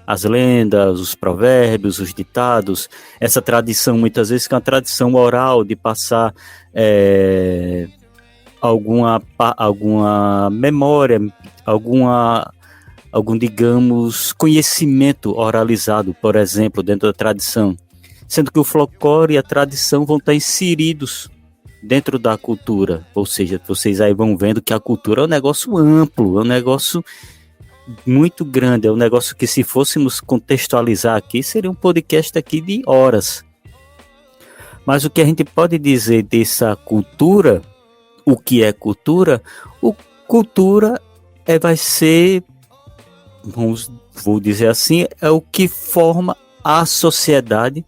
as lendas, os provérbios, os ditados, essa tradição muitas vezes que é uma tradição oral de passar alguma memória, algum, digamos, conhecimento oralizado, por exemplo, dentro da tradição. Sendo que o folclore e a tradição vão estar inseridos dentro da cultura. Ou seja, vocês aí vão vendo que a cultura é um negócio amplo, é um negócio muito grande, é um negócio que, se fôssemos contextualizar aqui, seria um podcast aqui de horas. Mas o que a gente pode dizer dessa cultura, o que é cultura? Cultura vai ser, vou dizer assim, é o que forma a sociedade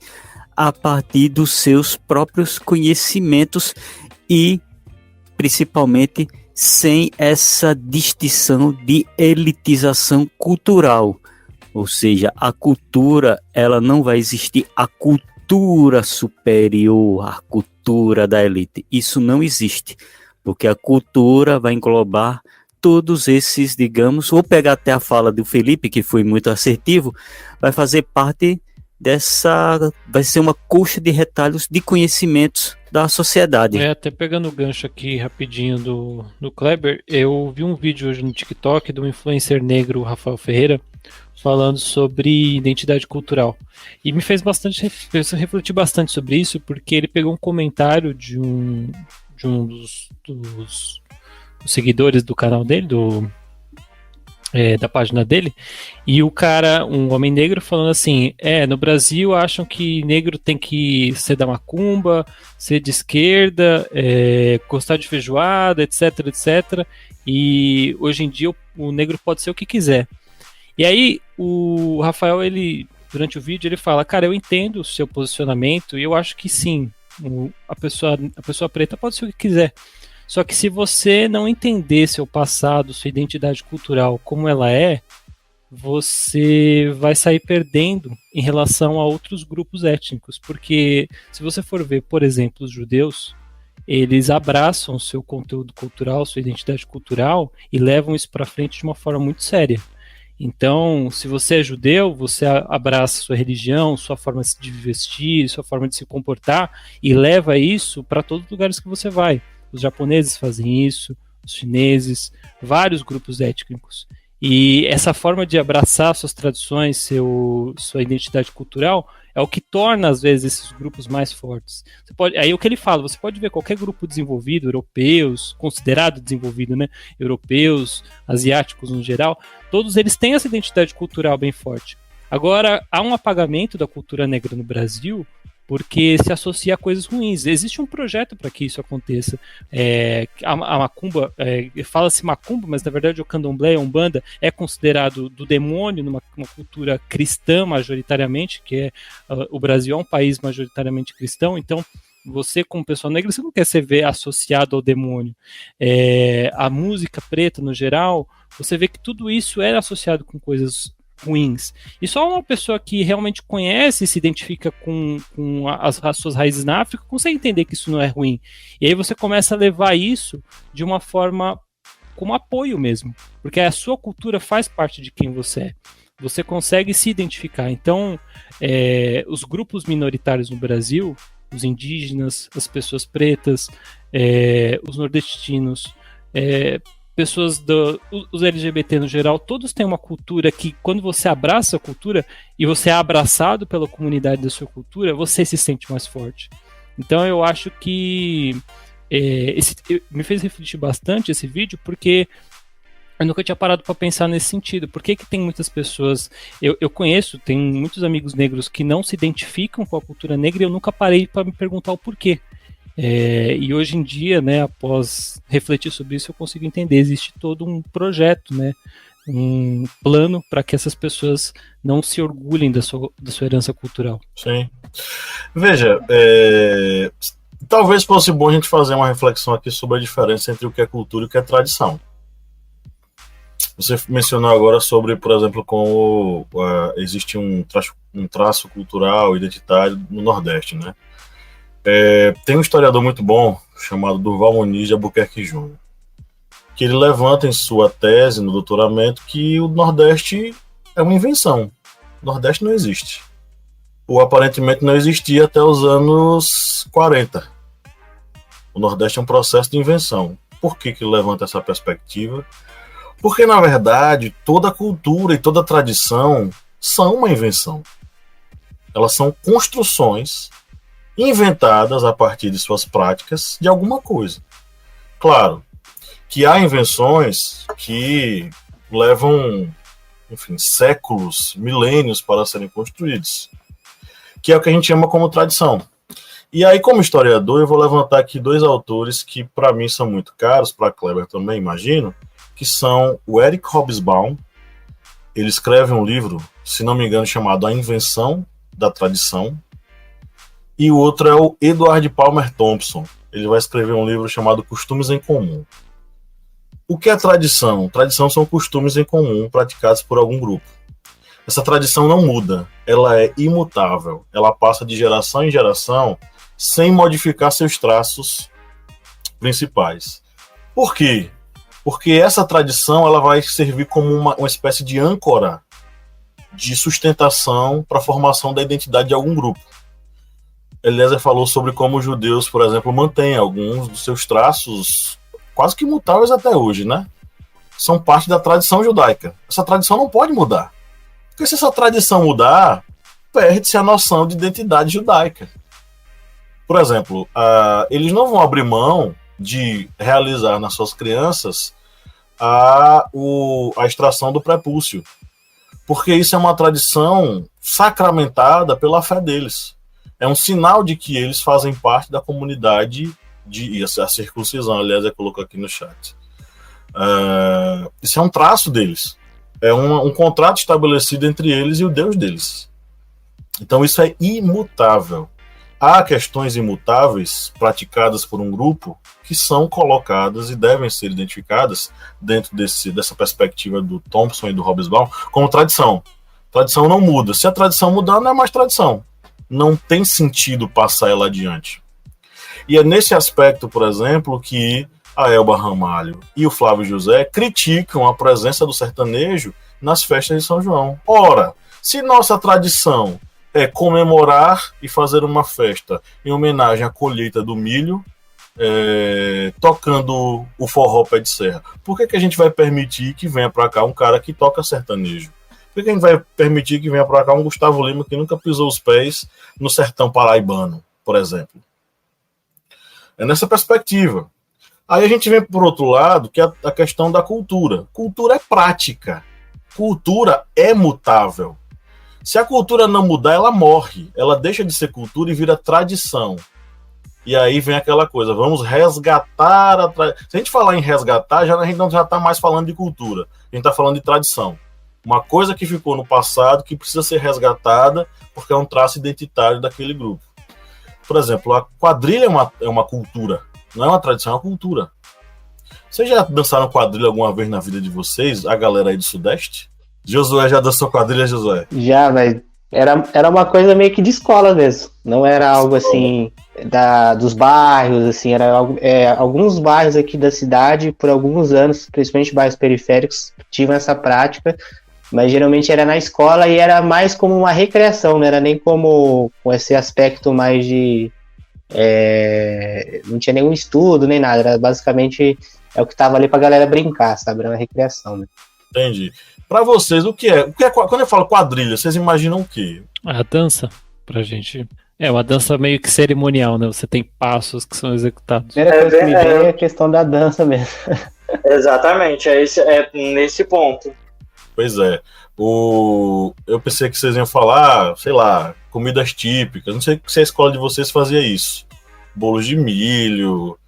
a partir dos seus próprios conhecimentos e, principalmente, sem essa distinção de elitização cultural. Ou seja, a cultura, ela não vai existir a cultura superior, a cultura da elite. Isso não existe, porque a cultura vai englobar todos esses, digamos, vou pegar até a fala do Felipe, que foi muito assertivo, vai fazer parte dessa, vai ser uma coxa de retalhos de conhecimentos da sociedade. Até pegando o gancho aqui rapidinho do Kleber, eu vi um vídeo hoje no TikTok do influencer negro Rafael Ferreira falando sobre identidade cultural. E me fez refletir bastante sobre isso, porque ele pegou um comentário de um dos seguidores do canal dele, da página dele, e o cara, um homem negro, falando assim, no Brasil acham que negro tem que ser da macumba, ser de esquerda, gostar de feijoada, etc, etc, e hoje em dia o negro pode ser o que quiser. E aí o Rafael, ele, durante o vídeo, ele fala, cara, eu entendo o seu posicionamento, e eu acho que sim, a pessoa preta pode ser o que quiser. Só que se você não entender seu passado, sua identidade cultural, como ela é, você vai sair perdendo em relação a outros grupos étnicos. Porque se você for ver, por exemplo, os judeus, eles abraçam o seu conteúdo cultural, sua identidade cultural e levam isso para frente de uma forma muito séria. Então, se você é judeu, você abraça sua religião, sua forma de vestir, sua forma de se comportar e leva isso para todos os lugares que você vai. Os japoneses fazem isso, os chineses, vários grupos étnicos. E essa forma de abraçar suas tradições, sua identidade cultural, é o que torna, às vezes, esses grupos mais fortes. Aí o que ele fala, você pode ver qualquer grupo desenvolvido, europeus, considerado desenvolvido, né? Europeus, asiáticos no geral, todos eles têm essa identidade cultural bem forte. Agora, há um apagamento da cultura negra no Brasil, porque se associa a coisas ruins. Existe um projeto para que isso aconteça. A macumba, fala-se macumba, mas na verdade o candomblé, a umbanda, é considerado do demônio numa cultura cristã majoritariamente, que o Brasil é um país majoritariamente cristão, então você, como pessoa negra, você não quer ser associado ao demônio. A música preta, no geral, você vê que tudo isso é associado com coisas ruins. E só uma pessoa que realmente conhece e se identifica com as suas raízes na África consegue entender que isso não é ruim. E aí você começa a levar isso de uma forma como apoio mesmo, porque a sua cultura faz parte de quem você é. Você consegue se identificar. Então, os grupos minoritários no Brasil, os indígenas, as pessoas pretas, os nordestinos, pessoas os LGBT no geral, todos têm uma cultura que, quando você abraça a cultura e você é abraçado pela comunidade da sua cultura, você se sente mais forte. Então eu acho que me fez refletir bastante esse vídeo, porque eu nunca tinha parado para pensar nesse sentido. Por que tem muitas pessoas... Eu conheço, tem muitos amigos negros que não se identificam com a cultura negra e eu nunca parei para me perguntar o porquê. E hoje em dia, né, após refletir sobre isso, eu consigo entender. Existe todo um projeto, né, um plano para que essas pessoas não se orgulhem da sua herança cultural. Sim. Veja, talvez fosse bom a gente fazer uma reflexão aqui sobre a diferença entre o que é cultura e o que é tradição. Você mencionou agora sobre, por exemplo, como existe um traço cultural, identitário no Nordeste, né? Tem um historiador muito bom chamado Durval Muniz de Albuquerque Jr., que ele levanta em sua tese no doutoramento que o Nordeste é uma invenção. O Nordeste não existe. Ou aparentemente não existia até os anos 40. O Nordeste é um processo de invenção. Por que ele levanta essa perspectiva? Porque, na verdade, toda cultura e toda tradição são uma invenção. Elas são construções inventadas a partir de suas práticas de alguma coisa. Claro que há invenções que levam, enfim, séculos, milênios para serem construídos, que é o que a gente chama como tradição. E aí, como historiador, eu vou levantar aqui dois autores que para mim são muito caros, para Kleber também, imagino, que são o Eric Hobsbawm. Ele escreve um livro, se não me engano, chamado A Invenção da Tradição, e o outro é o Edward Palmer Thompson. Ele vai escrever um livro chamado Costumes em Comum. O que é tradição? Tradição são costumes em comum praticados por algum grupo. Essa tradição não muda, ela é imutável. Ela passa de geração em geração sem modificar seus traços principais. Por quê? Porque essa tradição ela vai servir como uma espécie de âncora de sustentação para a formação da identidade de algum grupo. Eliezer falou sobre como os judeus, por exemplo, mantêm alguns dos seus traços quase que imutáveis até hoje, né? São parte da tradição judaica. Essa tradição não pode mudar. Porque se essa tradição mudar, perde-se a noção de identidade judaica. Por exemplo, eles não vão abrir mão de realizar nas suas crianças a extração do prepúcio. Porque isso é uma tradição sacramentada pela fé deles. É um sinal de que eles fazem parte da comunidade e a circuncisão, aliás, colocou aqui no chat. Isso é um traço deles. É um contrato estabelecido entre eles e o Deus deles. Então isso é imutável. Há questões imutáveis praticadas por um grupo que são colocadas e devem ser identificadas dentro dessa perspectiva do Thompson e do Hobsbawm como tradição. Tradição não muda. Se a tradição mudar, não é mais tradição. Não tem sentido passar ela adiante. E é nesse aspecto, por exemplo, que a Elba Ramalho e o Flávio José criticam a presença do sertanejo nas festas de São João. Ora, se nossa tradição é comemorar e fazer uma festa em homenagem à colheita do milho, tocando o forró pé de serra, por que a gente vai permitir que venha para cá um cara que toca sertanejo? Por que a gente vai permitir que venha para cá um Gustavo Lima que nunca pisou os pés no sertão paraibano, por exemplo? É nessa perspectiva. Aí a gente vem por outro lado, que é a questão da cultura. Cultura é prática. Cultura é mutável. Se a cultura não mudar, ela morre. Ela deixa de ser cultura e vira tradição. E aí vem aquela coisa, vamos resgatar a tradição. Se a gente falar em resgatar, a gente não já está mais falando de cultura. A gente está falando de tradição. Uma coisa que ficou no passado, que precisa ser resgatada, porque é um traço identitário daquele grupo. Por exemplo, a quadrilha é uma cultura. Não é uma tradição, é uma cultura. Vocês já dançaram quadrilha alguma vez na vida de vocês? A galera aí do Sudeste? Josué já dançou quadrilha, Josué? Já, mas era uma coisa meio que de escola mesmo. Não era algo assim dos bairros, assim, era alguns bairros aqui da cidade, por alguns anos, principalmente bairros periféricos, tinham essa prática, mas geralmente era na escola e era mais como uma recreação, não era nem como com esse aspecto mais de... não tinha nenhum estudo, nem nada, era basicamente o que tava ali pra galera brincar, sabe? Era uma recreação, né? Entendi. Pra vocês, o que é? Quando eu falo quadrilha, vocês imaginam o quê? A dança, pra gente. É uma dança meio que cerimonial, né? Você tem passos que são executados. A primeira coisa que me vem é a questão da dança mesmo. Exatamente, é nesse ponto. Pois é. Eu pensei que vocês iam falar, sei lá, comidas típicas. Não sei se a escola de vocês fazia isso. Bolos de milho,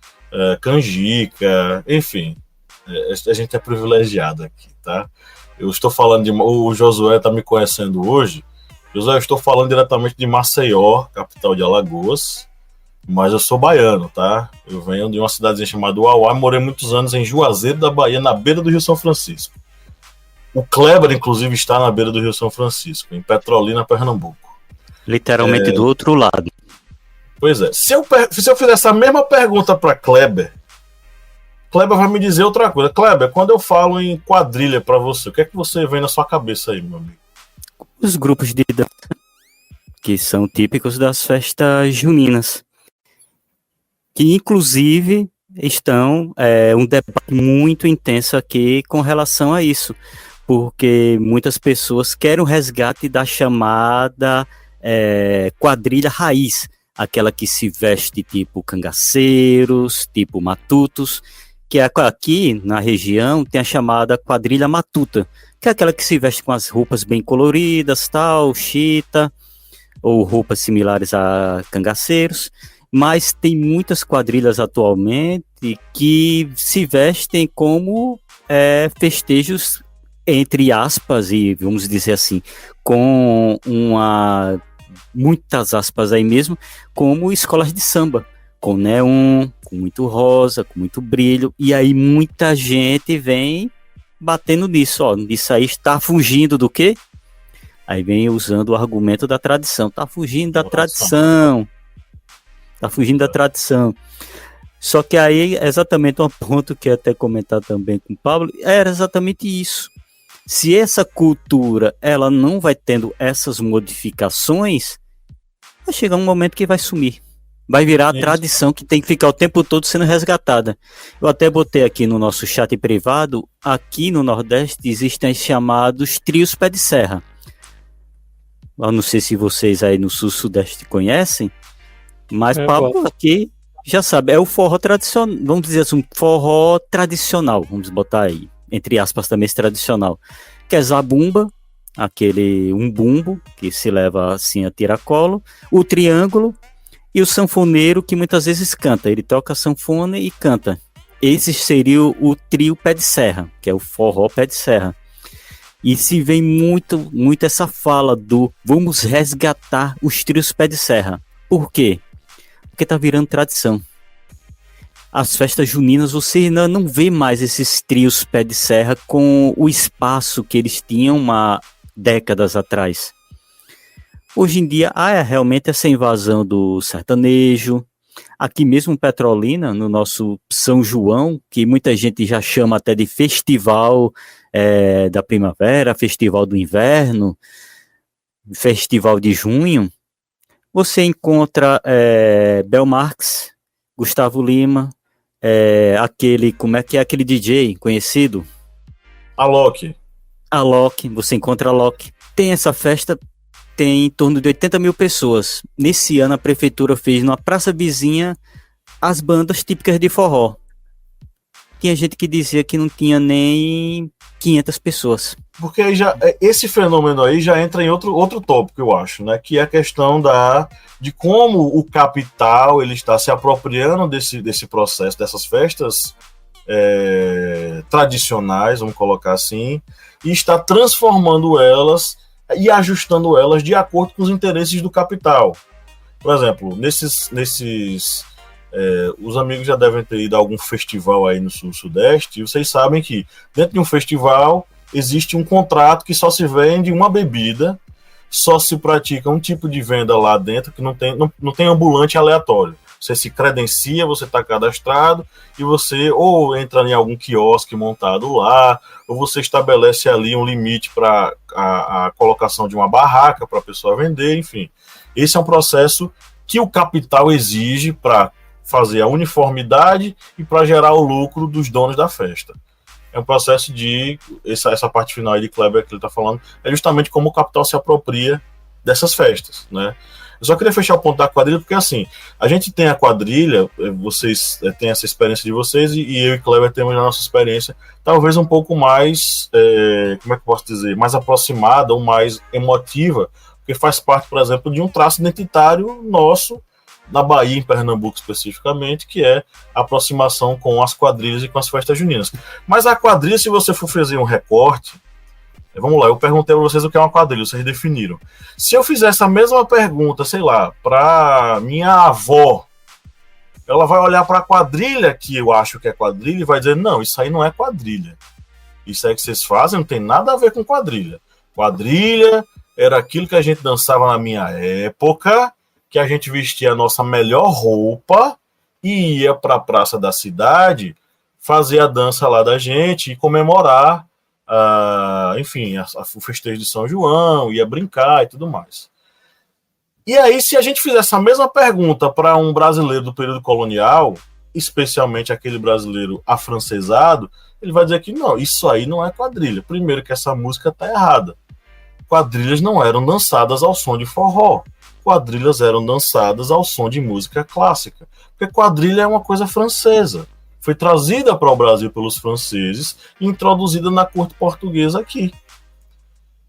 canjica, enfim. A gente é privilegiado aqui, tá? Eu estou falando o Josué está me conhecendo hoje. Josué, eu estou falando diretamente de Maceió, capital de Alagoas, mas eu sou baiano, tá? Eu venho de uma cidadezinha chamada Uauá e morei muitos anos em Juazeiro da Bahia, na beira do Rio São Francisco. O Kleber, inclusive, está na beira do Rio São Francisco, em Petrolina, Pernambuco. Literalmente do outro lado. Pois é. Se eu fizer essa mesma pergunta para Kleber vai me dizer outra coisa. Kleber, quando eu falo em quadrilha para você, o que é que você vem na sua cabeça aí, meu amigo? Os grupos de dança que são típicos das festas juninas, que inclusive estão um debate muito intenso aqui com relação a isso, porque muitas pessoas querem o resgate da chamada quadrilha raiz, aquela que se veste tipo cangaceiros, tipo matutos, que aqui na região tem a chamada quadrilha matuta, que é aquela que se veste com as roupas bem coloridas, tal, chita, ou roupas similares a cangaceiros, mas tem muitas quadrilhas atualmente que se vestem como festejos, entre aspas, e vamos dizer assim, com uma muitas aspas aí mesmo, como escolas de samba, com neon, com muito rosa, com muito brilho, e aí muita gente vem batendo nisso, ó, isso aí está fugindo do quê? Aí vem usando o argumento da tradição, tá fugindo da tradição, tá fugindo da tradição. Só que aí, exatamente um ponto que eu até comentar também com o Pablo, era exatamente isso. Se essa cultura, ela não vai tendo essas modificações, vai chegar um momento que vai sumir. Vai virar a tradição que tem que ficar o tempo todo sendo resgatada. Eu até botei aqui no nosso chat privado, aqui no Nordeste existem os chamados trios pé de serra. Eu não sei se vocês aí no Sul-Sudeste conhecem, mas Pablo aqui já sabe, é o forró tradicional, vamos dizer assim, um forró tradicional, vamos botar aí, entre aspas também esse tradicional, que é zabumba, aquele umbumbo, que se leva assim a tiracolo, o triângulo e o sanfoneiro que muitas vezes canta, ele toca sanfona e canta. Esse seria o trio pé de serra, que é o forró pé de serra. E se vem muito essa fala do vamos resgatar os trios pé de serra. Por quê? Porque tá virando tradição. As festas juninas, você não vê mais esses trios pé de serra com o espaço que eles tinham há décadas atrás. Hoje em dia, há realmente essa invasão do sertanejo. Aqui mesmo em Petrolina, no nosso São João, que muita gente já chama até de festival da primavera, festival do inverno, festival de junho, você encontra Bel Marx, Gustavo Lima, como é que é aquele DJ conhecido? Alok, você encontra Alok. Tem essa festa, tem em torno de 80 mil pessoas. Nesse ano a prefeitura fez numa praça vizinha as bandas típicas de forró. Tinha gente que dizia que não tinha nem 500 pessoas. Porque aí esse fenômeno aí já entra em outro tópico, eu acho, né? Que é a questão de como o capital ele está se apropriando desse processo, dessas festas tradicionais, vamos colocar assim, e está transformando elas e ajustando elas de acordo com os interesses do capital. Por exemplo, os amigos já devem ter ido a algum festival aí no Sul-Sudeste, e vocês sabem que dentro de um festival existe um contrato que só se vende uma bebida, só se pratica um tipo de venda lá dentro, que não tem ambulante aleatório. Você se credencia, você está cadastrado, e você ou entra em algum quiosque montado lá, ou você estabelece ali um limite para a colocação de uma barraca para a pessoa vender, enfim. Esse é um processo que o capital exige para fazer a uniformidade e para gerar o lucro dos donos da festa. É um processo essa parte final aí de Kleber que ele está falando, é justamente como o capital se apropria dessas festas, né? Eu só queria fechar o ponto da quadrilha, porque assim, a gente tem a quadrilha, vocês têm essa experiência de vocês, e eu e Kleber temos a nossa experiência, talvez um pouco mais, como é que eu posso dizer, mais aproximada ou mais emotiva, porque faz parte, por exemplo, de um traço identitário nosso, na Bahia, em Pernambuco especificamente, que é a aproximação com as quadrilhas e com as festas juninas. Mas a quadrilha, se você for fazer um recorte, vamos lá, eu perguntei para vocês o que é uma quadrilha, vocês definiram. Se eu fizesse a mesma pergunta, sei lá, para minha avó, ela vai olhar para a quadrilha, que eu acho que é quadrilha, e vai dizer, não, isso aí não é quadrilha. Isso aí que vocês fazem não tem nada a ver com quadrilha. Quadrilha era aquilo que a gente dançava na minha época, que a gente vestia a nossa melhor roupa e ia para a praça da cidade fazer a dança lá da gente e comemorar, enfim, o festejo de São João, ia brincar e tudo mais. E aí, se a gente fizesse a mesma pergunta para um brasileiro do período colonial, especialmente aquele brasileiro afrancesado, ele vai dizer que não, isso aí não é quadrilha. Primeiro que essa música está errada. Quadrilhas não eram dançadas ao som de forró. Quadrilhas eram dançadas ao som de música clássica. Porque quadrilha é uma coisa francesa. Foi trazida para o Brasil pelos franceses e introduzida na corte portuguesa aqui.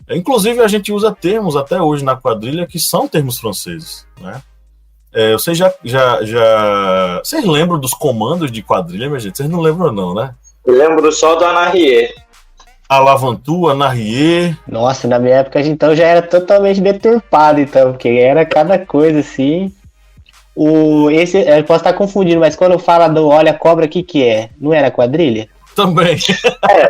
Inclusive, a gente usa termos até hoje na quadrilha que são termos franceses, né? Vocês vocês lembram dos comandos de quadrilha, minha gente? Vocês não lembram não, né? Eu lembro só do Anarrier. Alavantu, Anarrier. Nossa, na minha época então já era totalmente deturpado, então, porque era cada coisa assim. Eu posso estar confundindo, mas quando fala do Olha a Cobra, o que é? Não era quadrilha? Também.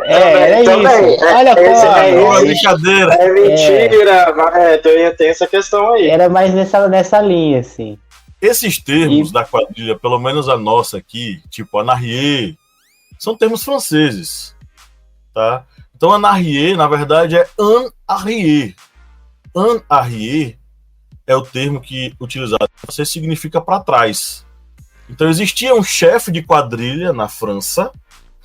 Era também. isso. Olha a cobra. Não é brincadeira. É mentira, tem essa questão aí. Era mais nessa linha, assim. Esses termos da quadrilha, pelo menos a nossa aqui, tipo Anarrier, são termos franceses, tá? Então Anarrier, na verdade, é Anarrier. Anarrier é o termo que utilizado em francês significa para trás. Então existia um chefe de quadrilha na França,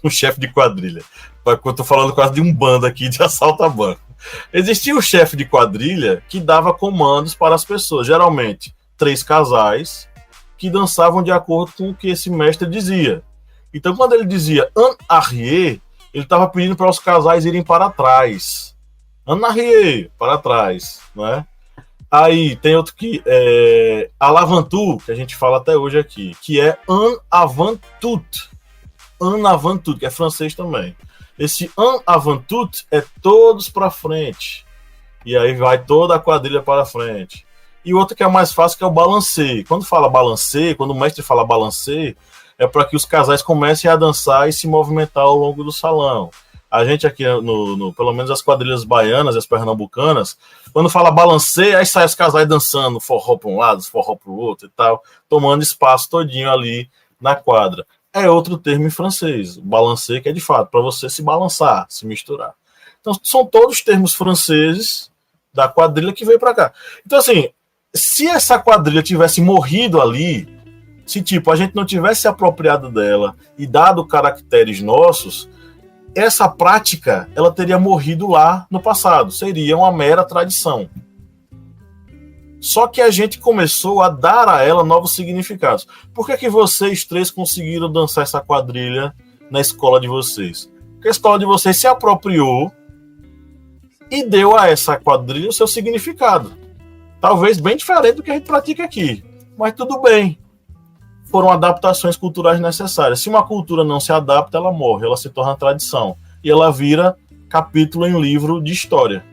um chefe de quadrilha. Eu tô falando quase de um bando aqui de assalto a banco. Existia um chefe de quadrilha que dava comandos para as pessoas, geralmente 3 casais que dançavam de acordo com o que esse mestre dizia. Então, quando ele dizia en arrière, ele estava pedindo para os casais irem para trás. En arrière, para trás, não é? Aí tem outro que é Alavantu, que a gente fala até hoje aqui, que é en avant tout. En avant tout, que é francês também. Esse en avant tout é todos para frente. E aí vai toda a quadrilha para frente. E outro que é mais fácil, que é o balancê. Quando fala balancê, quando o mestre fala balancê, é para que os casais comecem a dançar e se movimentar ao longo do salão. A gente aqui, pelo menos as quadrilhas baianas e as pernambucanas, quando fala balancê, aí sai os casais dançando, forró para um lado, forró para o outro e tal, tomando espaço todinho ali na quadra. É outro termo em francês, balancê, que é de fato para você se balançar, se misturar. Então, são todos termos franceses da quadrilha que veio para cá. Então, assim, se essa quadrilha tivesse morrido ali, se tipo a gente não tivesse se apropriado dela e dado caracteres nossos, essa prática ela teria morrido lá no passado, seria uma mera tradição. Só que a gente começou a dar a ela novos significados. Por que vocês 3 conseguiram dançar essa quadrilha na escola de vocês? Porque a escola de vocês se apropriou e deu a essa quadrilha o seu significado. Talvez bem diferente do que a gente pratica aqui. Mas tudo bem. Foram adaptações culturais necessárias. Se uma cultura não se adapta, ela morre, ela se torna tradição. E ela vira capítulo em livro de história.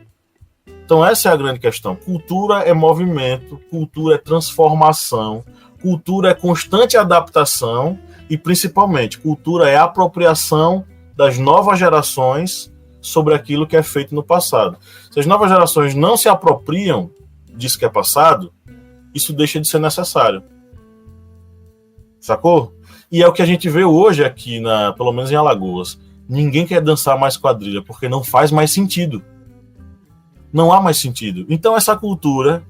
Então essa é a grande questão. Cultura é movimento, cultura é transformação, cultura é constante adaptação e, principalmente, cultura é apropriação das novas gerações sobre aquilo que é feito no passado. Se as novas gerações não se apropriam disso que é passado, isso deixa de ser necessário. Sacou? E é o que a gente vê hoje aqui, pelo menos em Alagoas. Ninguém quer dançar mais quadrilha, porque não faz mais sentido. Não há mais sentido. Então essa cultura,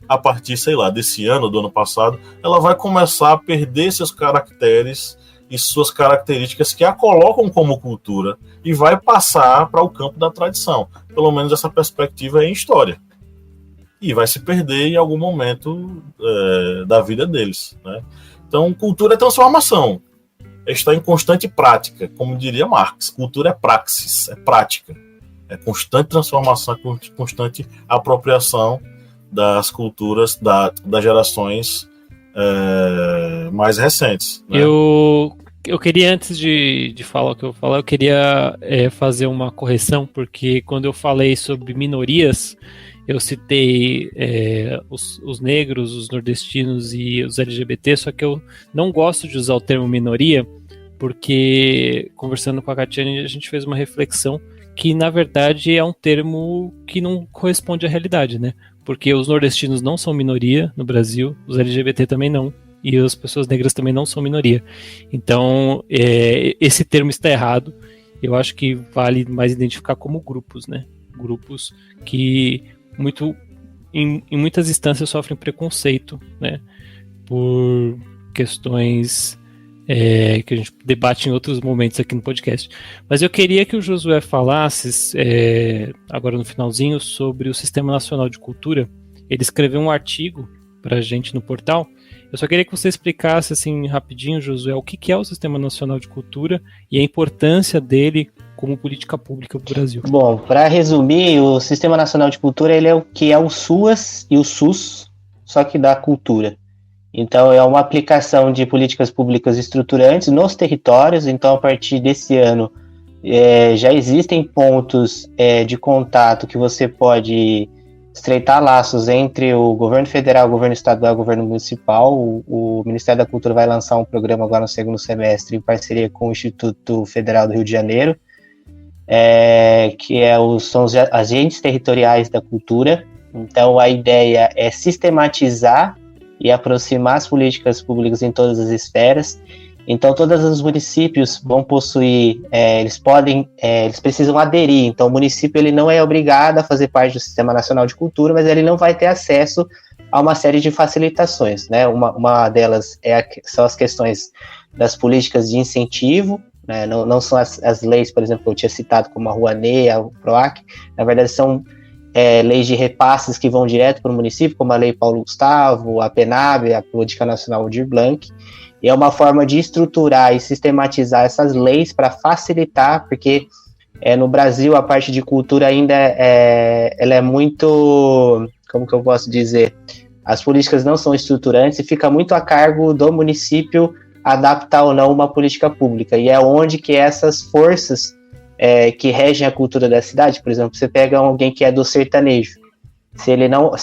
a partir, sei lá, desse ano, do ano passado, ela vai começar a perder seus caracteres e suas características que a colocam como cultura e vai passar para o campo da tradição. Pelo menos essa perspectiva é em história. E vai se perder em algum momento da vida deles, né? Então, cultura é transformação. Está em constante prática, como diria Marx. Cultura é praxis, é prática. É constante transformação, constante apropriação das culturas das gerações mais recentes. Né? Eu queria, antes de falar o que eu vou falar, eu queria fazer uma correção, porque quando eu falei sobre minorias, eu citei os negros, os nordestinos e os LGBT, só que eu não gosto de usar o termo minoria, porque conversando com a Catiane a gente fez uma reflexão que na verdade é um termo que não corresponde à realidade, né? Porque os nordestinos não são minoria no Brasil, os LGBT também não, e as pessoas negras também não são minoria. Então, esse termo está errado. Eu acho que vale mais identificar como grupos, né? Grupos que em muitas instâncias sofrem preconceito, né? Por questões que a gente debate em outros momentos aqui no podcast. Mas eu queria que o Josué falasse, agora no finalzinho, sobre o Sistema Nacional de Cultura. Ele escreveu um artigo para a gente no portal. Eu só queria que você explicasse assim rapidinho, Josué, o que é o Sistema Nacional de Cultura e a importância dele como política pública para o Brasil. Bom, para resumir, o Sistema Nacional de Cultura ele é o que é o SUAS e o SUS, só que da cultura. Então, é uma aplicação de políticas públicas estruturantes nos territórios. Então, a partir desse ano, já existem pontos de contato que você pode estreitar laços entre o governo federal, o governo estadual e o governo municipal. O Ministério da Cultura vai lançar um programa agora no segundo semestre em parceria com o Instituto Federal do Rio de Janeiro, que são os agentes territoriais da cultura. Então a ideia é sistematizar e aproximar as políticas públicas em todas as esferas. Então todos os municípios vão possuir, eles precisam aderir. Então o município ele não é obrigado a fazer parte do Sistema Nacional de Cultura, mas ele não vai ter acesso a uma série de facilitações, né? Uma delas são as questões das políticas de incentivo, né? Não são as leis, por exemplo, que eu tinha citado, como a Rouanet, a PROAC. Na verdade são leis de repasses que vão direto para o município, como a Lei Paulo Gustavo, a PENAB, a Política Nacional Aldir Blanc. E é uma forma de estruturar e sistematizar essas leis para facilitar, porque no Brasil a parte de cultura ainda ela é muito, como que eu posso dizer, as políticas não são estruturantes e fica muito a cargo do município adaptar ou não uma política pública. E é onde que essas forças que regem a cultura da cidade, por exemplo, você pega alguém que é do sertanejo, se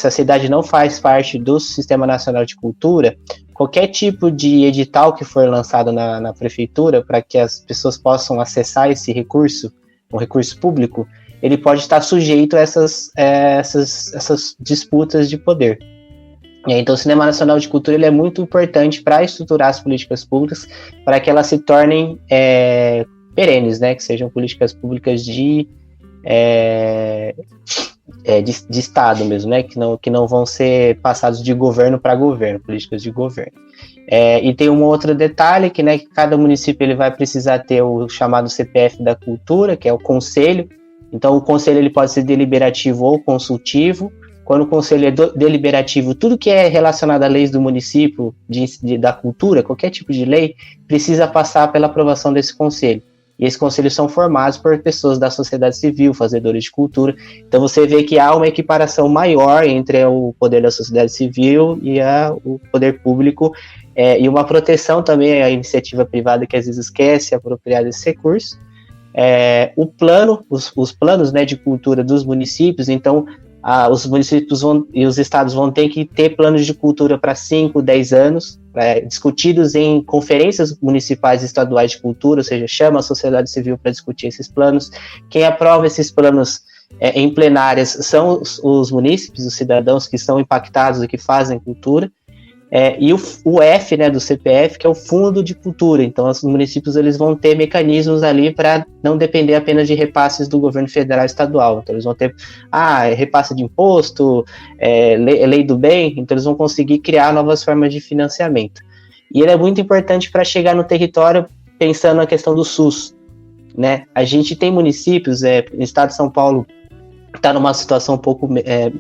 a cidade não faz parte do Sistema Nacional de Cultura, qualquer tipo de edital que for lançado na prefeitura para que as pessoas possam acessar esse recurso, um recurso público, ele pode estar sujeito a essas disputas de poder. Então o Sistema Nacional de Cultura ele é muito importante para estruturar as políticas públicas, para que elas se tornem perenes, né? Que sejam políticas públicas de Estado mesmo, né? Que não vão ser passados de governo para governo, políticas de governo. E tem um outro detalhe que, né, que cada município ele vai precisar ter o chamado CPF da cultura, que é o conselho. Então o conselho ele pode ser deliberativo ou consultivo. Quando o conselho é deliberativo, tudo que é relacionado a leis do município, da cultura, qualquer tipo de lei, precisa passar pela aprovação desse conselho. E esses conselhos são formados por pessoas da sociedade civil, fazedores de cultura. Então você vê que há uma equiparação maior entre o poder da sociedade civil e o poder público, e uma proteção também à iniciativa privada, que às vezes esquece se apropriar desse recurso. Os planos, né, de cultura dos municípios, então os municípios e os estados vão ter que ter planos de cultura para 5, 10 anos, discutidos em conferências municipais e estaduais de cultura, ou seja, chama a sociedade civil para discutir esses planos. Quem aprova esses planos em plenárias são os munícipes, os cidadãos que são impactados e que fazem cultura. E o F, né, do CPF, que é o Fundo de Cultura. Então, os municípios eles vão ter mecanismos ali para não depender apenas de repasses do governo federal e estadual. Então, eles vão ter repasse de imposto, lei do bem. Então, eles vão conseguir criar novas formas de financiamento. E ele é muito importante para chegar no território, pensando na questão do SUS, né? A gente tem municípios, no estado de São Paulo, está numa situação um pouco,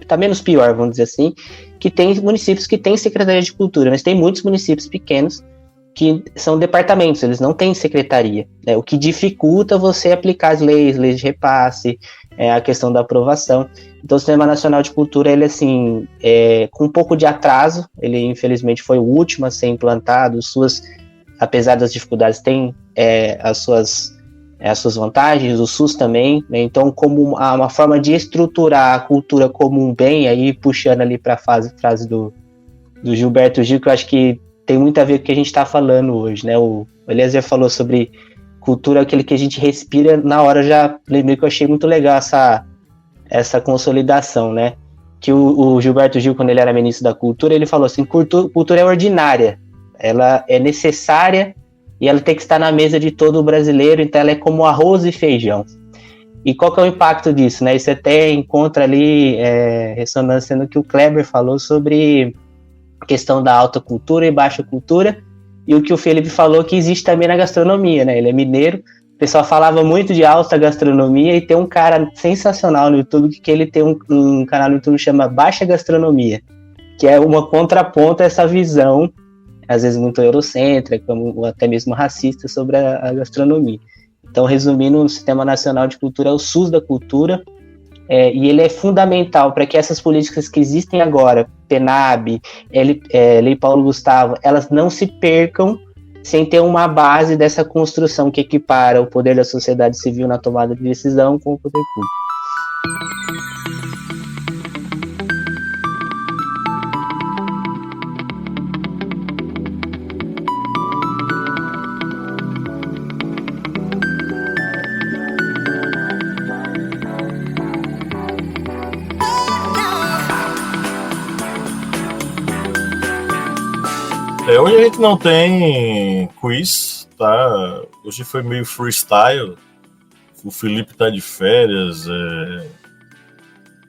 está menos pior, vamos dizer assim, que tem municípios que têm Secretaria de Cultura, mas tem muitos municípios pequenos que são departamentos, eles não têm secretaria, né? O que dificulta você aplicar as leis de repasse, a questão da aprovação. Então o Sistema Nacional de Cultura, ele assim, com um pouco de atraso, ele infelizmente foi o último a ser implantado, apesar das dificuldades, tem as suas vantagens, o SUS também, né? Então, como uma forma de estruturar a cultura como um bem, aí puxando ali para a frase do Gilberto Gil, que eu acho que tem muito a ver com o que a gente está falando hoje, né? O Eliezer falou sobre cultura, aquele que a gente respira. Na hora eu já lembrei que eu achei muito legal essa consolidação, né? Que o Gilberto Gil, quando ele era ministro da Cultura, ele falou assim, cultura é ordinária, ela é necessária, e ela tem que estar na mesa de todo brasileiro, então ela é como arroz e feijão. E qual que é o impacto disso, né? Isso até encontra ali ressonância no que o Kleber falou sobre a questão da alta cultura e baixa cultura, e o que o Felipe falou que existe também na gastronomia, né? Ele é mineiro, o pessoal falava muito de alta gastronomia, e tem um cara sensacional no YouTube, que ele tem um canal no YouTube que chama Baixa Gastronomia, que é uma contraponto a essa visão às vezes muito eurocêntrica, ou até mesmo racista, sobre a gastronomia. Então, resumindo, o Sistema Nacional de Cultura é o SUS da cultura, e ele é fundamental para que essas políticas que existem agora, PENAB, Lei Paulo Gustavo, elas não se percam sem ter uma base dessa construção que equipara o poder da sociedade civil na tomada de decisão com o poder público. Hoje a gente não tem quiz, tá? Hoje foi meio freestyle. O Felipe tá de férias.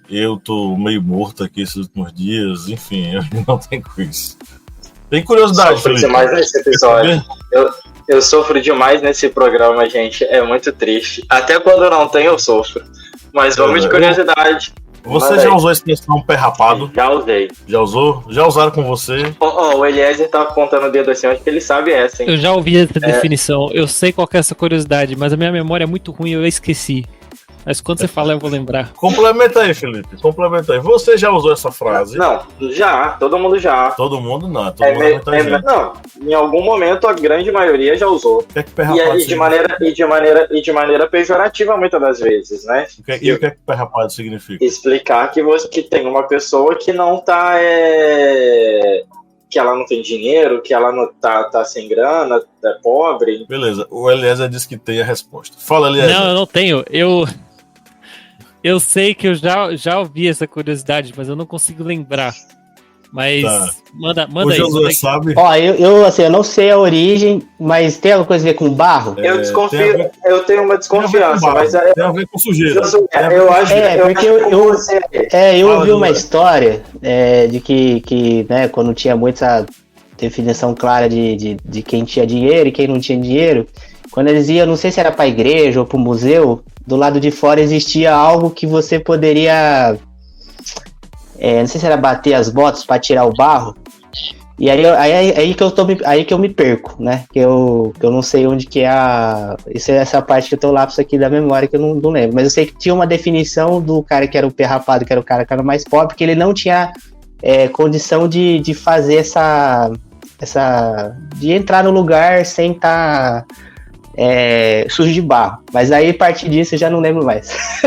Eu tô meio morto aqui esses últimos dias. Enfim, hoje não tem quiz. Tem curiosidade, Sofro Felipe? demais nesse episódio. Eu sofro demais nesse programa, gente. É muito triste. Até quando não tem, eu sofro. Mas vamos de curiosidade. Você já usou a expressão pé rapado? Já usei. Já usou? Já usaram com você? O Eliezer tá apontando o dedo assim, acho que ele sabe essa, hein? Eu já ouvi essa definição, eu sei qual que é essa curiosidade, mas a minha memória é muito ruim, eu esqueci. Mas quando você falar, eu vou lembrar. Complementa aí, Felipe. Complementa aí. Você já usou essa frase? Não, já. Todo mundo já. Todo mundo não. Todo mundo é muita gente. Não, em algum momento a grande maioria já usou. O que é que pé rapado significa? E de maneira pejorativa muitas das vezes, né? E o que é que pé rapado significa? Explicar que tem uma pessoa que não tá... que ela não tem dinheiro, que ela não tá sem grana, é pobre. Beleza, o Eliezer disse que tem a resposta. Fala, Eliezer. Não, eu não tenho. Eu sei que eu já ouvi essa curiosidade, mas eu não consigo lembrar. Mas manda o aí. Josué sabe. Ó, eu não sei a origem, mas tem alguma coisa a ver com barro? Eu desconfio, eu tenho uma desconfiança, mas tem a ver com sujeira. Eu acho eu ouvi uma história de que né, quando tinha muita definição clara de quem tinha dinheiro e quem não tinha dinheiro, quando eles iam, não sei se era para a igreja ou para o museu, do lado de fora existia algo que você poderia, não sei se era bater as botas para tirar o barro. E aí que eu me perco, né? Que eu não sei onde que é essa parte que eu tô lapso aqui da memória que eu não lembro. Mas eu sei que tinha uma definição do cara que era o pé rapado, que era o cara que era mais pobre, que ele não tinha condição de fazer de entrar no lugar sem estar sujo de barro. Mas aí, a partir disso, eu já não lembro mais.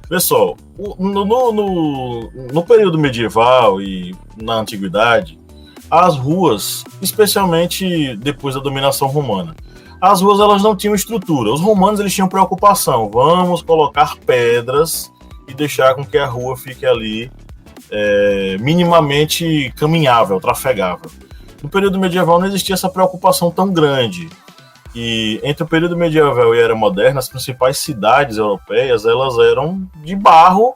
Pessoal, no período medieval e na antiguidade, as ruas, especialmente depois da dominação romana, as ruas elas não tinham estrutura. Os romanos eles tinham preocupação, vamos colocar pedras e deixar com que a rua fique ali minimamente caminhável, trafegável. No período medieval não existia essa preocupação tão grande. E entre o período medieval e a era moderna, as principais cidades europeias elas eram de barro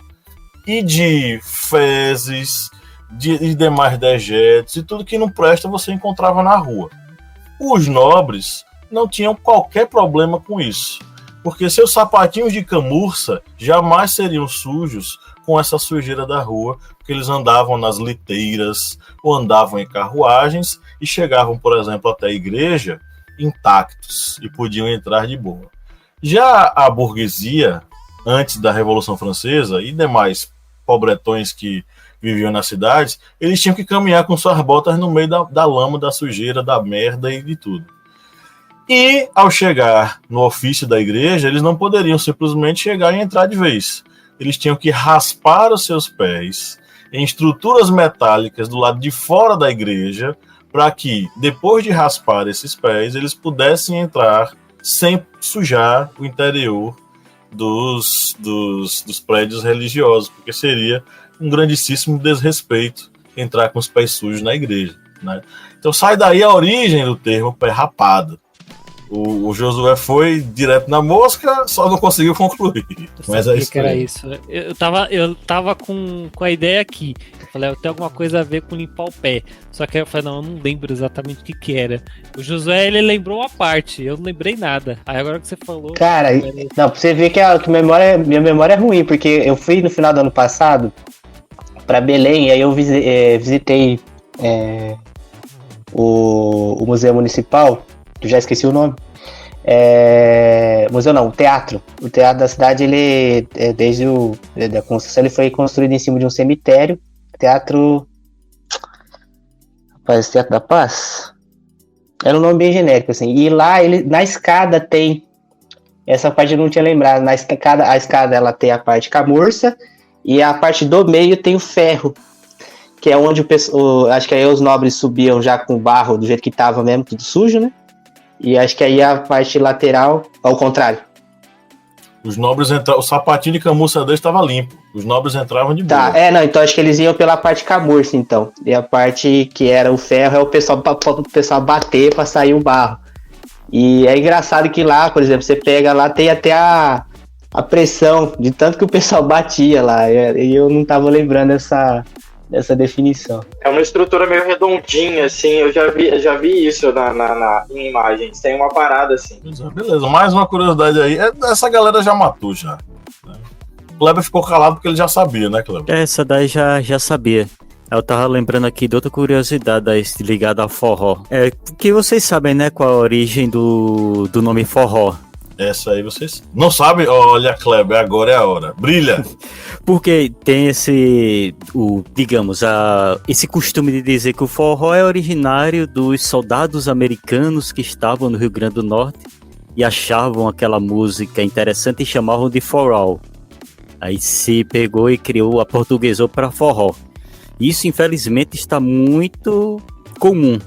e de fezes, de demais dejetos, e tudo que não presta você encontrava na rua. Os nobres não tinham qualquer problema com isso, porque seus sapatinhos de camurça jamais seriam sujos com essa sujeira da rua, porque eles andavam nas liteiras ou andavam em carruagens e chegavam, por exemplo, até a igreja intactos e podiam entrar de boa. Já a burguesia, antes da Revolução Francesa e demais pobretões que viviam nas cidades, eles tinham que caminhar com suas botas no meio da lama, da sujeira, da merda e de tudo. E, ao chegar no ofício da igreja, eles não poderiam simplesmente chegar e entrar de vez. Eles tinham que raspar os seus pés em estruturas metálicas do lado de fora da igreja, para que, depois de raspar esses pés, eles pudessem entrar sem sujar o interior dos prédios religiosos, porque seria um grandíssimo desrespeito entrar com os pés sujos na igreja, né? Então sai daí a origem do termo pé rapado. O Josué foi direto na mosca, só não conseguiu concluir. Mas é isso que era isso. Eu tava com a ideia aqui. Eu falei, eu tenho alguma coisa a ver com limpar o pé. Só que aí eu falei, não, eu não lembro exatamente o que era. O Josué, ele lembrou uma parte, eu não lembrei nada. Aí agora que você falou... Cara, não, pra você ver que minha memória é ruim, porque eu fui no final do ano passado pra Belém, e aí eu visitei o Museu Municipal. Eu já esqueci o nome. Museu não, o teatro. O teatro da cidade, ele desde a construção, ele foi construído em cima de um cemitério. Teatro da Paz? Era um nome bem genérico, assim. E lá, ele, na escada tem... Essa parte eu não tinha lembrado. A escada ela tem a parte camurça e a parte do meio tem o ferro, que é onde acho que aí os nobres subiam já com barro do jeito que tava mesmo, tudo sujo, né? E acho que aí a parte lateral, ao contrário. Os nobres entravam, o sapatinho de camurça deles estava limpo. Os nobres entravam de boa. Tá, não, então acho que eles iam pela parte camurça, então. E a parte que era o ferro é o pessoal bater pra sair o barro. E é engraçado que lá, por exemplo, você pega lá, tem até a pressão de tanto que o pessoal batia lá. E eu não tava lembrando dessa definição. É uma estrutura meio redondinha, assim, eu já vi isso em imagens, tem uma parada assim. Beleza, mais uma curiosidade aí. Essa galera já matou já. Né? O Kleber ficou calado porque ele já sabia, né, Kleber? Essa daí já sabia. Eu tava lembrando aqui de outra curiosidade ligada ao forró. Porque vocês sabem, né, qual a origem do nome forró. Essa aí vocês não sabem? Olha, Kleber, agora é a hora. Brilha! Porque tem esse costume de dizer que o forró é originário dos soldados americanos que estavam no Rio Grande do Norte e achavam aquela música interessante e chamavam de forró. Aí se pegou e aportuguesou para forró. Isso, infelizmente, está muito comum.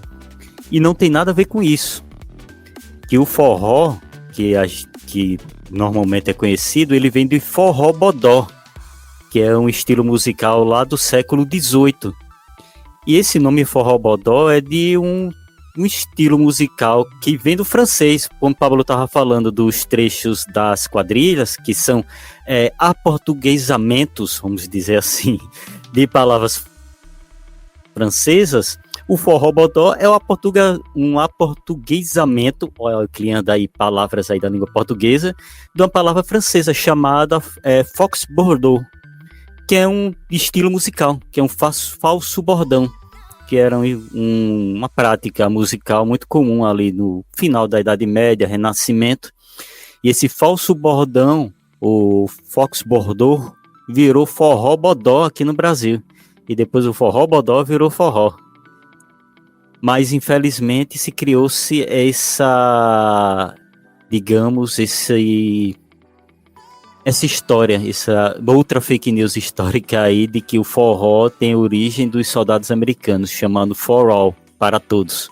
E não tem nada a ver com isso. Que o forró, que normalmente é conhecido, ele vem de forró bodó, que é um estilo musical lá do século XVIII. E esse nome forró bodó é de um estilo musical que vem do francês, como o Pablo estava falando dos trechos das quadrilhas, que são aportuguesamentos, vamos dizer assim, de palavras francesas. O forró bodó é um aportuguesamento, olha, criando aí palavras aí da língua portuguesa, de uma palavra francesa chamada fox bordou, que é um estilo musical, que é um falso bordão, que era uma prática musical muito comum ali no final da Idade Média, Renascimento. E esse falso bordão, o fox bordou, virou forró bodó aqui no Brasil. E depois o forró bodó virou forró. Mas, infelizmente, se criou-se essa história, essa outra fake news histórica aí de que o forró tem origem dos soldados americanos, chamando for all, para todos.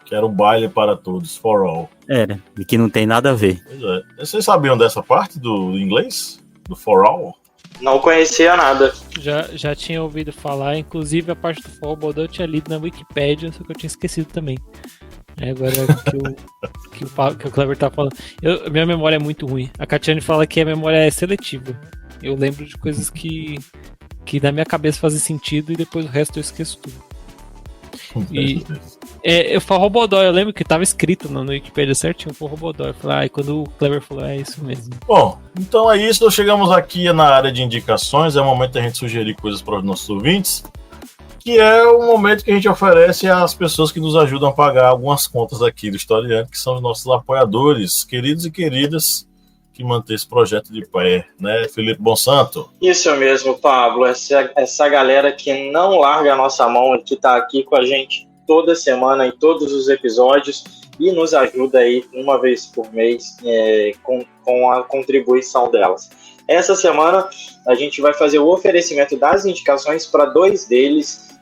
Que era o baile para todos, for all. Era, e que não tem nada a ver. Pois é. Vocês sabiam dessa parte do inglês? Do for all? Não conhecia nada. Já tinha ouvido falar, inclusive a parte do forró bodó eu tinha lido na Wikipédia, só que eu tinha esquecido também. Agora que o Kleber tá falando. Minha memória é muito ruim. A Catiane fala que a memória é seletiva. Eu lembro de coisas que na minha cabeça fazem sentido e depois o resto eu esqueço tudo. E o forró bodó, eu lembro que tava escrito no Wikipedia certinho, o forró bodó. Eu falei, e quando o Kleber falou, é isso mesmo. Bom, então é isso, nós chegamos aqui na área de indicações, é o momento da gente sugerir coisas para os nossos ouvintes, que é o momento que a gente oferece às pessoas que nos ajudam a pagar algumas contas aqui do Historiante, que são os nossos apoiadores, queridos e queridas, que mantêm esse projeto de pé, né, Felipe Bonsanto? Isso mesmo, Pablo, essa galera que não larga a nossa mão e que está aqui com a gente toda semana, em todos os episódios, e nos ajuda aí uma vez por mês com a contribuição delas. Essa semana a gente vai fazer o oferecimento das indicações para dois deles,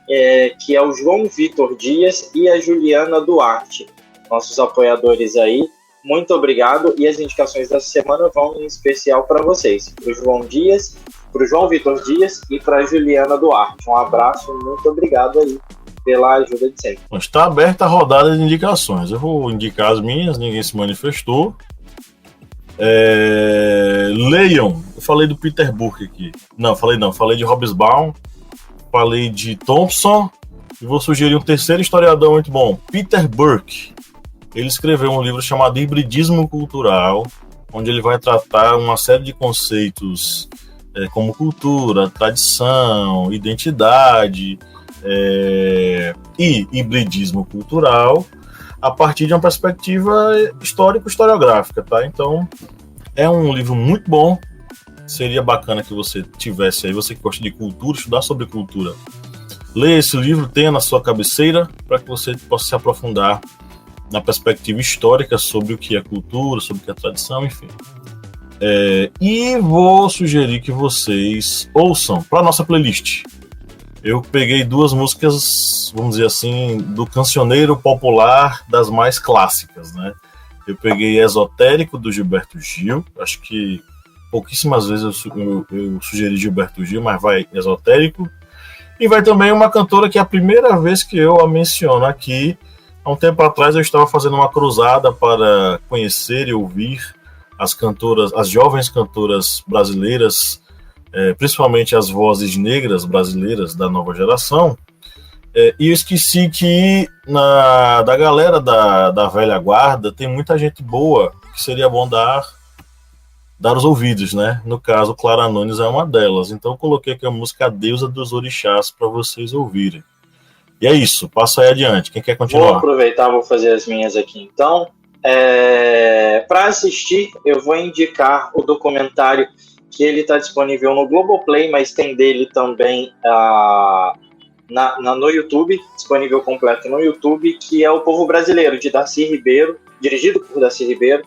que é o João Vitor Dias e a Juliana Duarte, nossos apoiadores aí. Muito obrigado, e as indicações dessa semana vão em especial para vocês, para o João Dias, para o João Vitor Dias e para a Juliana Duarte. Um abraço, muito obrigado aí pela ajuda de sempre. Está aberta a rodada de indicações. Eu vou indicar as minhas, ninguém se manifestou. Leiam. Eu falei do Peter Burke aqui. Falei de Hobsbawm, falei de Thompson, e vou sugerir um terceiro historiador muito bom, Peter Burke. Ele escreveu um livro chamado Hibridismo Cultural, onde ele vai tratar uma série de conceitos como cultura, tradição, identidade e hibridismo cultural a partir de uma perspectiva histórico-historiográfica, tá? Então, é um livro muito bom. Seria bacana que você tivesse aí, você que gosta de cultura, estudar sobre cultura. Leia esse livro, tenha na sua cabeceira, para que você possa se aprofundar na perspectiva histórica sobre o que é cultura, sobre o que é tradição, enfim. E vou sugerir que vocês ouçam para nossa playlist. Eu peguei 2 músicas, vamos dizer assim, do cancioneiro popular das mais clássicas, né? Eu peguei Esotérico, do Gilberto Gil. Acho que pouquíssimas vezes eu sugeri Gilberto Gil, mas vai Esotérico. E vai também uma cantora que é a primeira vez que eu a menciono aqui. Há um tempo atrás eu estava fazendo uma cruzada para conhecer e ouvir as cantoras, as jovens cantoras brasileiras, principalmente as vozes negras brasileiras da nova geração, e eu esqueci que da galera da velha guarda tem muita gente boa que seria bom dar os ouvidos, né? No caso, Clara Nunes é uma delas. Então eu coloquei aqui a música A Deusa dos Orixás para vocês ouvirem. E é isso, passa aí adiante. Quem quer continuar? Vou aproveitar, vou fazer as minhas aqui então. Para assistir, eu vou indicar o documentário que ele está disponível no Globoplay, mas tem dele também no YouTube, disponível completo no YouTube, que é O Povo Brasileiro, de Darcy Ribeiro, dirigido por Darcy Ribeiro,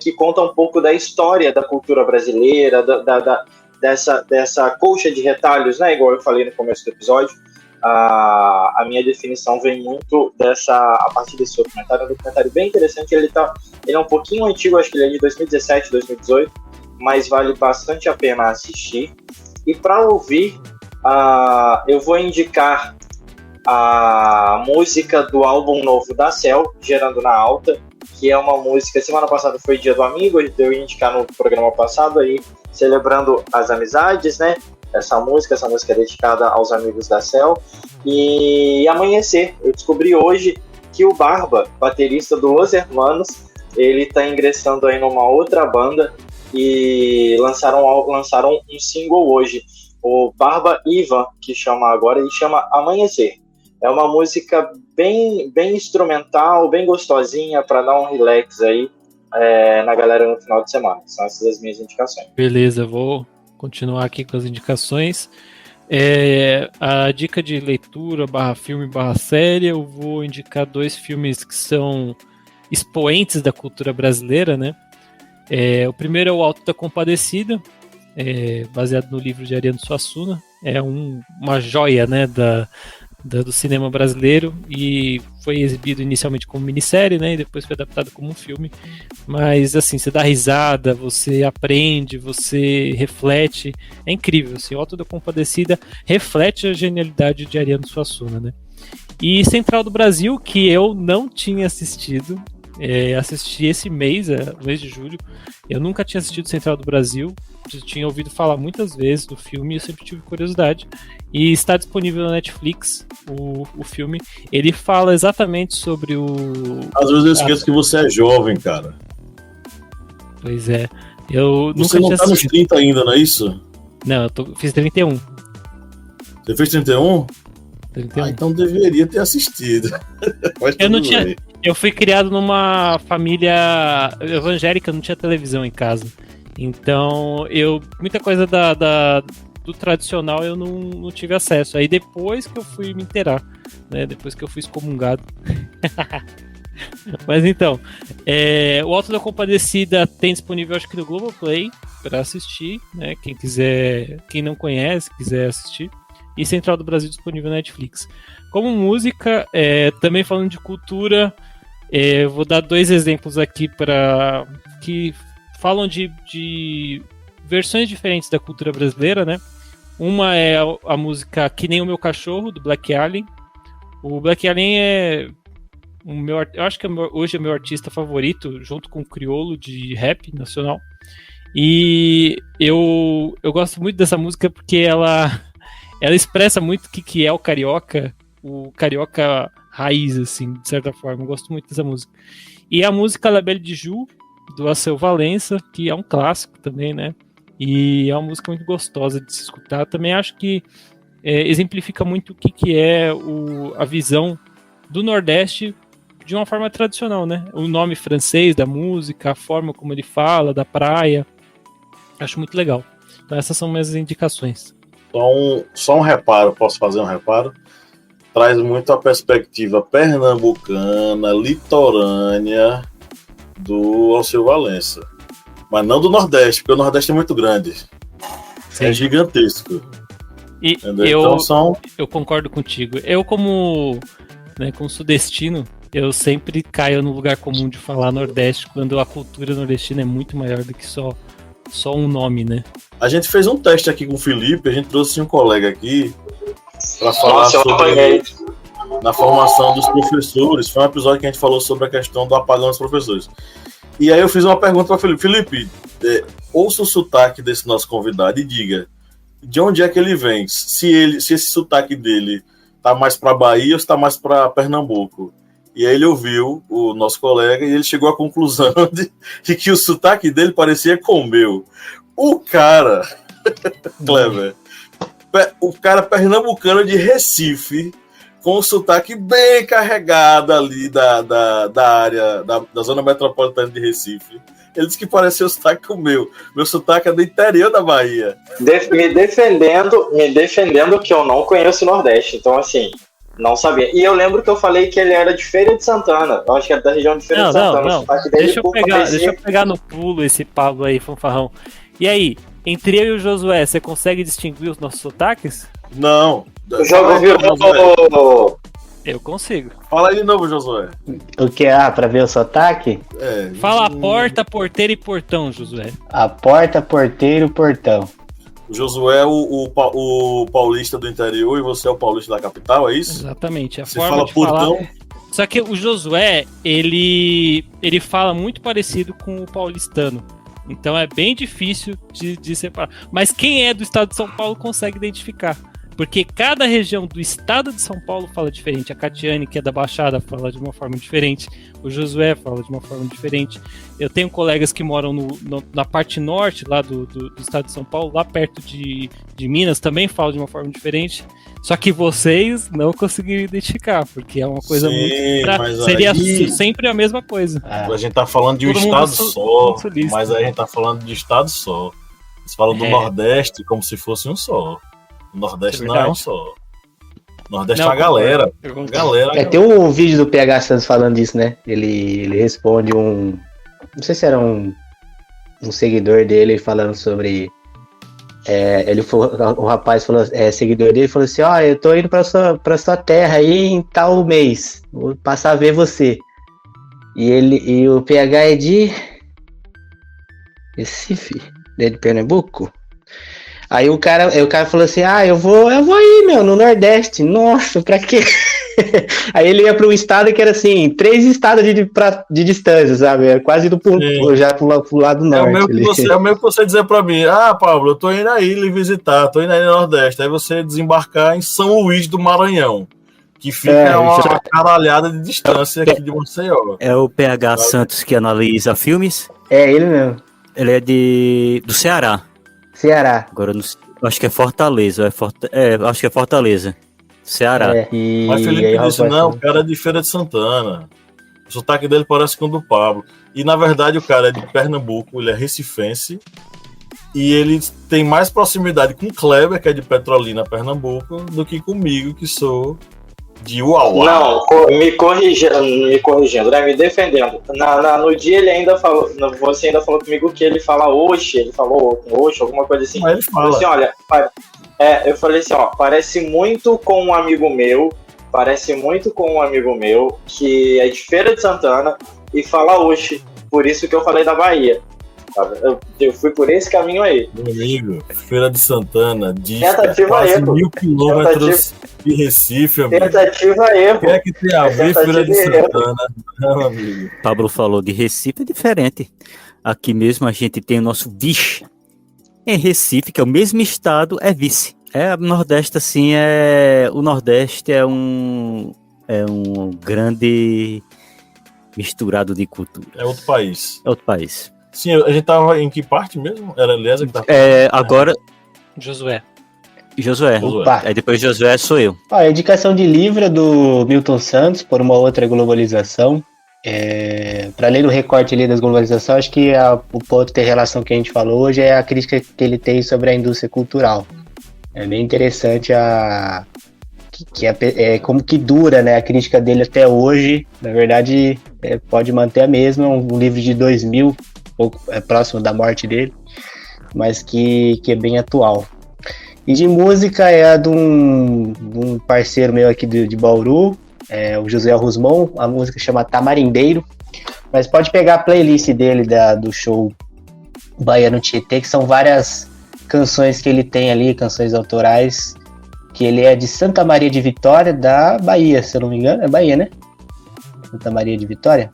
que conta um pouco da história da cultura brasileira, dessa colcha de retalhos, né, igual eu falei no começo do episódio. A minha definição vem muito a partir desse documentário. É um documentário bem interessante. Ele é um pouquinho antigo, acho que ele é de 2017, 2018, mas vale bastante a pena assistir. E para ouvir, eu vou indicar a música do álbum novo da Cell, Gerando na Alta, que é uma música, semana passada foi Dia do Amigo, eu ia indicar no programa passado, aí, celebrando as amizades, né? Essa música é dedicada aos amigos da Cell. E Amanhecer, eu descobri hoje que o Barba, baterista do Los Hermanos, ele está ingressando aí numa outra banda e lançaram um single hoje, o Barba Ivan, que chama agora, ele chama Amanhecer. É uma música bem instrumental, bem gostosinha, para dar um relax aí na galera no final de semana. São essas as minhas indicações. Beleza, vou continuar aqui com as indicações. A dica de leitura /filme /série, eu vou indicar 2 filmes que são expoentes da cultura brasileira, né? O primeiro é O Alto da Compadecida, baseado no livro de Ariano Suassuna. É uma joia, né, do cinema brasileiro, e foi exibido inicialmente como minissérie, né, e depois foi adaptado como um filme. Mas assim, você dá risada, você aprende, você reflete, é incrível, assim. O Alto da Compadecida reflete a genialidade de Ariano Suassuna, né. E Central do Brasil, que eu não tinha assistido, assisti esse mês, mês de julho. Eu nunca tinha assistido Central do Brasil, tinha ouvido falar muitas vezes do filme e eu sempre tive curiosidade. E está disponível na Netflix o filme. Ele fala exatamente sobre Às vezes eu esqueço que você é jovem, cara. Pois é. Eu você nunca não tá assistido. nos 30 ainda, não é isso? Não, fiz 31. Você fez 31? 31. Então deveria ter assistido. Eu não tinha. Eu fui criado numa família evangélica, não tinha televisão em casa. Então, muita coisa do tradicional eu não tive acesso. Aí depois que eu fui me inteirar, né? Depois que eu fui excomungado. Mas então, o Alto da Compadecida tem disponível, acho que no Globoplay, para assistir, né? Quem quiser, quem não conhece, quiser assistir. E Central do Brasil disponível na Netflix. Como música, também falando de cultura, vou dar 2 exemplos aqui que falam de versões diferentes da cultura brasileira, né? Uma é a música Que Nem o Meu Cachorro, do Black Alien. O Black Alien eu acho que hoje é meu artista favorito, junto com o Criolo, de rap nacional. E eu gosto muito dessa música porque ela expressa muito o que é o carioca raiz, assim, de certa forma. Eu gosto muito dessa música. E a música La Belle de Ju, do Alceu Valença, que é um clássico também, né? E é uma música muito gostosa de se escutar. Também acho que exemplifica muito o que é a visão do Nordeste de uma forma tradicional, né? O nome francês da música, a forma como ele fala, da praia. Acho muito legal. Então essas são minhas indicações. Só um reparo, posso fazer um reparo? traz muito a perspectiva pernambucana, litorânea do Alceu Valença. Mas não do Nordeste, porque o Nordeste é muito grande. Sim. É gigantesco. E Então eu concordo contigo. Eu, como sudestino, eu sempre caio no lugar comum de falar Nordeste, quando a cultura nordestina é muito maior do que só um nome, né? A gente fez um teste aqui com o Felipe, a gente trouxe um colega aqui para falar na formação dos professores. Foi um episódio que a gente falou sobre a questão do apagão dos professores. E aí eu fiz uma pergunta para o Felipe. Felipe, ouça o sotaque desse nosso convidado e diga de onde é que ele vem. Se esse sotaque dele tá mais para Bahia ou se tá mais para Pernambuco. E aí ele ouviu o nosso colega e ele chegou à conclusão de que o sotaque dele parecia com o meu. O cara, Clever, o cara pernambucano de Recife, com o sotaque bem carregado ali da área, da zona metropolitana de Recife. Ele disse que parecia o sotaque com o meu. Meu sotaque é do interior da Bahia. Me defendendo que eu não conheço o Nordeste. Então, assim, não sabia. E eu lembro que eu falei que ele era de Feira de Santana. Eu acho que é da região de Feira de Santana. Não. Deixa eu pegar no pulo esse Pablo aí, fanfarrão. E aí, entre eu e o Josué, você consegue distinguir os nossos sotaques? Não. O jogo virou... Eu consigo. Fala aí de novo, Josué. O que pra ver o sotaque? Fala a porta, porteira e portão, Josué. A porta, porteiro, portão. O Josué é o paulista do interior e você é o paulista da capital, é isso? Exatamente. A você forma fala de portão. Falar... Só que o Josué, ele fala muito parecido com o paulistano. Então é bem difícil de separar. Mas quem é do estado de São Paulo consegue identificar. Porque cada região do estado de São Paulo fala diferente. A Catiane, que é da Baixada, fala de uma forma diferente. O Josué fala de uma forma diferente. Eu tenho colegas que moram na parte norte lá do estado de São Paulo, lá perto de Minas, também falam de uma forma diferente. Só que vocês não conseguiram identificar, porque é uma coisa seria sempre a mesma coisa. A gente tá falando de um estado só, mas a gente tá falando de estado só. Você fala do Nordeste como se fosse um só. O Nordeste não é um só. O Nordeste é uma galera. Tem um vídeo do PH Santos falando disso, né? Ele responde não sei se era um seguidor dele falando sobre... o rapaz falou, seguidor dele, falou assim, eu tô indo pra sua terra aí em tal mês. Vou passar a ver você. E o PH é de Recife, de Pernambuco. Aí o cara falou assim, eu vou ir, no Nordeste. Nossa, pra quê? Aí ele ia para um estado que era assim, 3 estados de distância, sabe? Era quase indo pro lado norte. É o mesmo que você dizer pra mim, Pablo, eu tô indo aí lhe visitar, tô indo aí no Nordeste. Aí você desembarcar em São Luís do Maranhão, que fica uma caralhada de distância aqui de Maceió. É o PH Santos que analisa filmes? É ele mesmo. Ele é do Ceará. Agora eu acho que é Fortaleza. Acho que é Fortaleza. Ceará. Mas Felipe disse, o cara é de Feira de Santana. O sotaque dele parece com o do Pablo. E na verdade o cara é de Pernambuco, ele é recifense. E ele tem mais proximidade com o Kleber, que é de Petrolina, Pernambuco, do que comigo, que sou de Uauá. Não, me corrigindo, né? Me defendendo. No dia ele ainda falou, você ainda falou comigo que ele fala oxe, ele falou oxe, alguma coisa assim. Mas ele fala. Eu falei assim, eu falei assim, parece muito com um amigo meu, que é de Feira de Santana e fala oxe, por isso que eu falei da Bahia. Eu fui por esse caminho aí. Meu amigo, Feira de Santana, quase 1.000 quilômetros de Recife, amigo. Tentativa-erro. O que é que tem a ver Feira de Santana? Não, amigo. Pablo falou de Recife, é diferente. Aqui mesmo a gente tem o nosso vice. Em Recife, que é o mesmo estado, é vice. O Nordeste, assim, o Nordeste é um grande misturado de cultura. É outro país. Sim, a gente tava em que parte mesmo? Era Eliezer que tava... Agora... Josué. Aí depois Josué sou eu. A indicação de livro do Milton Santos, Por uma Outra Globalização. Para além do recorte ali das globalizações, acho que o ponto de relação que a gente falou hoje é a crítica que ele tem sobre a indústria cultural. É bem interessante que é como que dura, né, a crítica dele até hoje. Na verdade, pode manter a mesma, um livro de 2000, pouco próximo da morte dele, mas que é bem atual. E de música é a de um parceiro meu aqui de Bauru, o José Rusmon, a música chama Tamarindeiro, mas pode pegar a playlist dele do show Baiano Tietê, que são várias canções que ele tem ali, canções autorais, que ele é de Santa Maria de Vitória, da Bahia, se eu não me engano, é Bahia, né? Santa Maria de Vitória.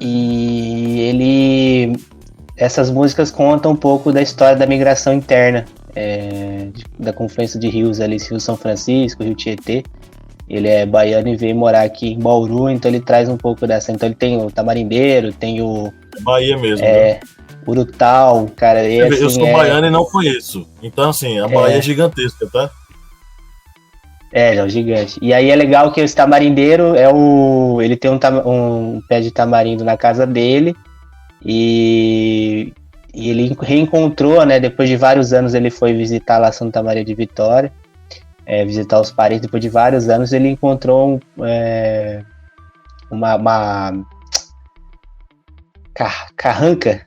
E essas músicas contam um pouco da história da migração interna, da confluência de rios ali, Rio São Francisco, Rio Tietê. Ele é baiano e veio morar aqui em Bauru, então ele traz um pouco dessa. Então ele tem o Tamarindeiro, tem o... Bahia mesmo, né? Urutau, cara. E, assim, eu sou baiano e não conheço. Então, assim, a Bahia é gigantesca, tá? É o gigante. E aí é legal que esse tamarindeiro ele tem um pé de tamarindo na casa dele e ele reencontrou, né? Depois de vários anos ele foi visitar lá Santa Maria de Vitória, visitar os parentes. Depois de vários anos ele encontrou uma carranca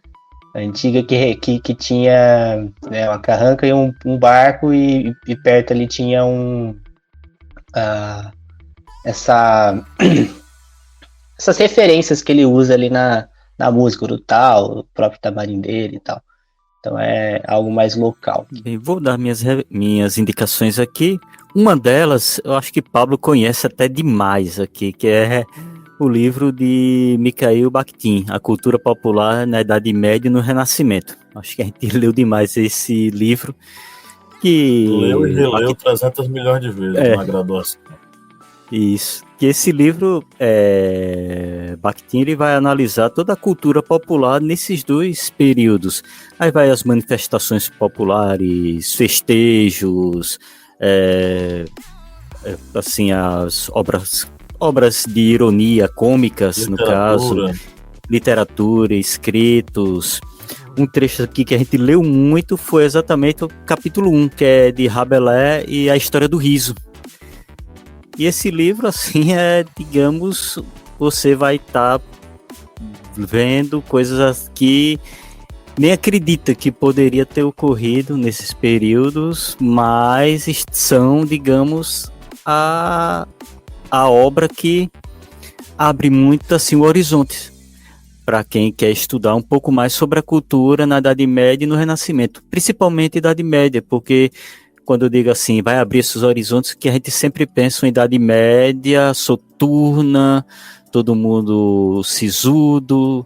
antiga que tinha, né, uma carranca e um barco e perto ali tinha essas referências que ele usa ali na música, o tal, o próprio tamarindeiro e tal. Então é algo mais local. Bem, vou dar minhas indicações aqui. Uma delas, eu acho que Pablo conhece até demais aqui, que é o livro de Mikhail Bakhtin, A Cultura Popular na Idade Média e no Renascimento. Acho que a gente leu demais esse livro. Leu e releu 300 milhões de vezes na graduação. Isso. Que esse livro, Bakhtin, ele vai analisar toda a cultura popular nesses dois períodos. Aí vai as manifestações populares, festejos, assim, as obras de ironia, cômicas, no caso, literatura, escritos. Um trecho aqui que a gente leu muito foi exatamente o capítulo 1, que é de Rabelais e a história do riso. E esse livro, assim, digamos, você vai estar vendo coisas que nem acredita que poderia ter ocorrido nesses períodos, mas são, digamos, a obra que abre muito, assim, o horizonte para quem quer estudar um pouco mais sobre a cultura na Idade Média e no Renascimento, principalmente Idade Média, porque quando eu digo assim, vai abrir esses horizontes, que a gente sempre pensa em Idade Média, soturna, todo mundo sisudo,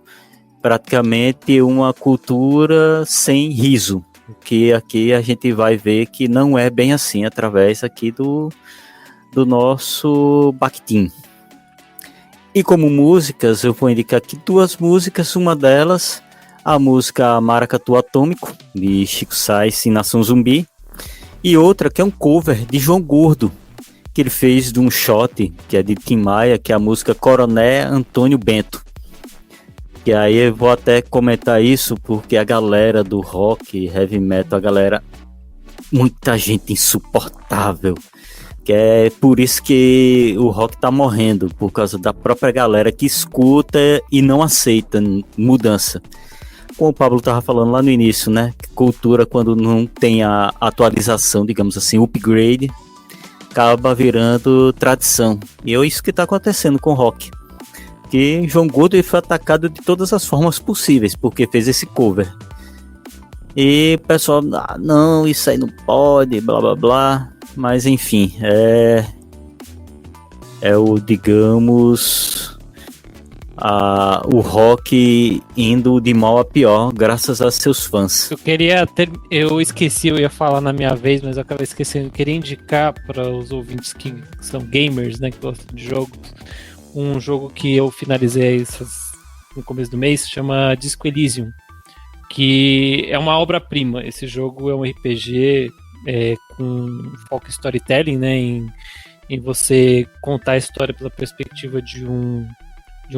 praticamente uma cultura sem riso, que aqui a gente vai ver que não é bem assim, através aqui do nosso Bakhtin. E como músicas, eu vou indicar aqui 2 músicas, uma delas, a música Maracatu Atômico, de Chico Science e Nação Zumbi, e outra que é um cover de João Gordo, que ele fez de um shot, que é de Tim Maia, que é a música Coroné Antônio Bento. E aí eu vou até comentar isso, porque a galera do rock, heavy metal, muita gente insuportável, que é por isso que o rock tá morrendo, por causa da própria galera que escuta e não aceita mudança. Como o Pablo estava falando lá no início, né? Cultura, quando não tem a atualização, digamos assim, upgrade, acaba virando tradição. E é isso que está acontecendo com o rock. Que João Gordo foi atacado de todas as formas possíveis, porque fez esse cover. E o pessoal, não, isso aí não pode, blá blá blá. Mas enfim, digamos, o rock indo de mal a pior, graças a seus fãs. Eu esqueci, eu ia falar na minha vez, mas eu acabei esquecendo. Eu queria indicar para os ouvintes que são gamers, né, que gostam de jogos, um jogo que eu finalizei no começo do mês, chama Disco Elysium, que é uma obra-prima. Esse jogo é um RPG com foco em storytelling, né, em você contar a história pela perspectiva de um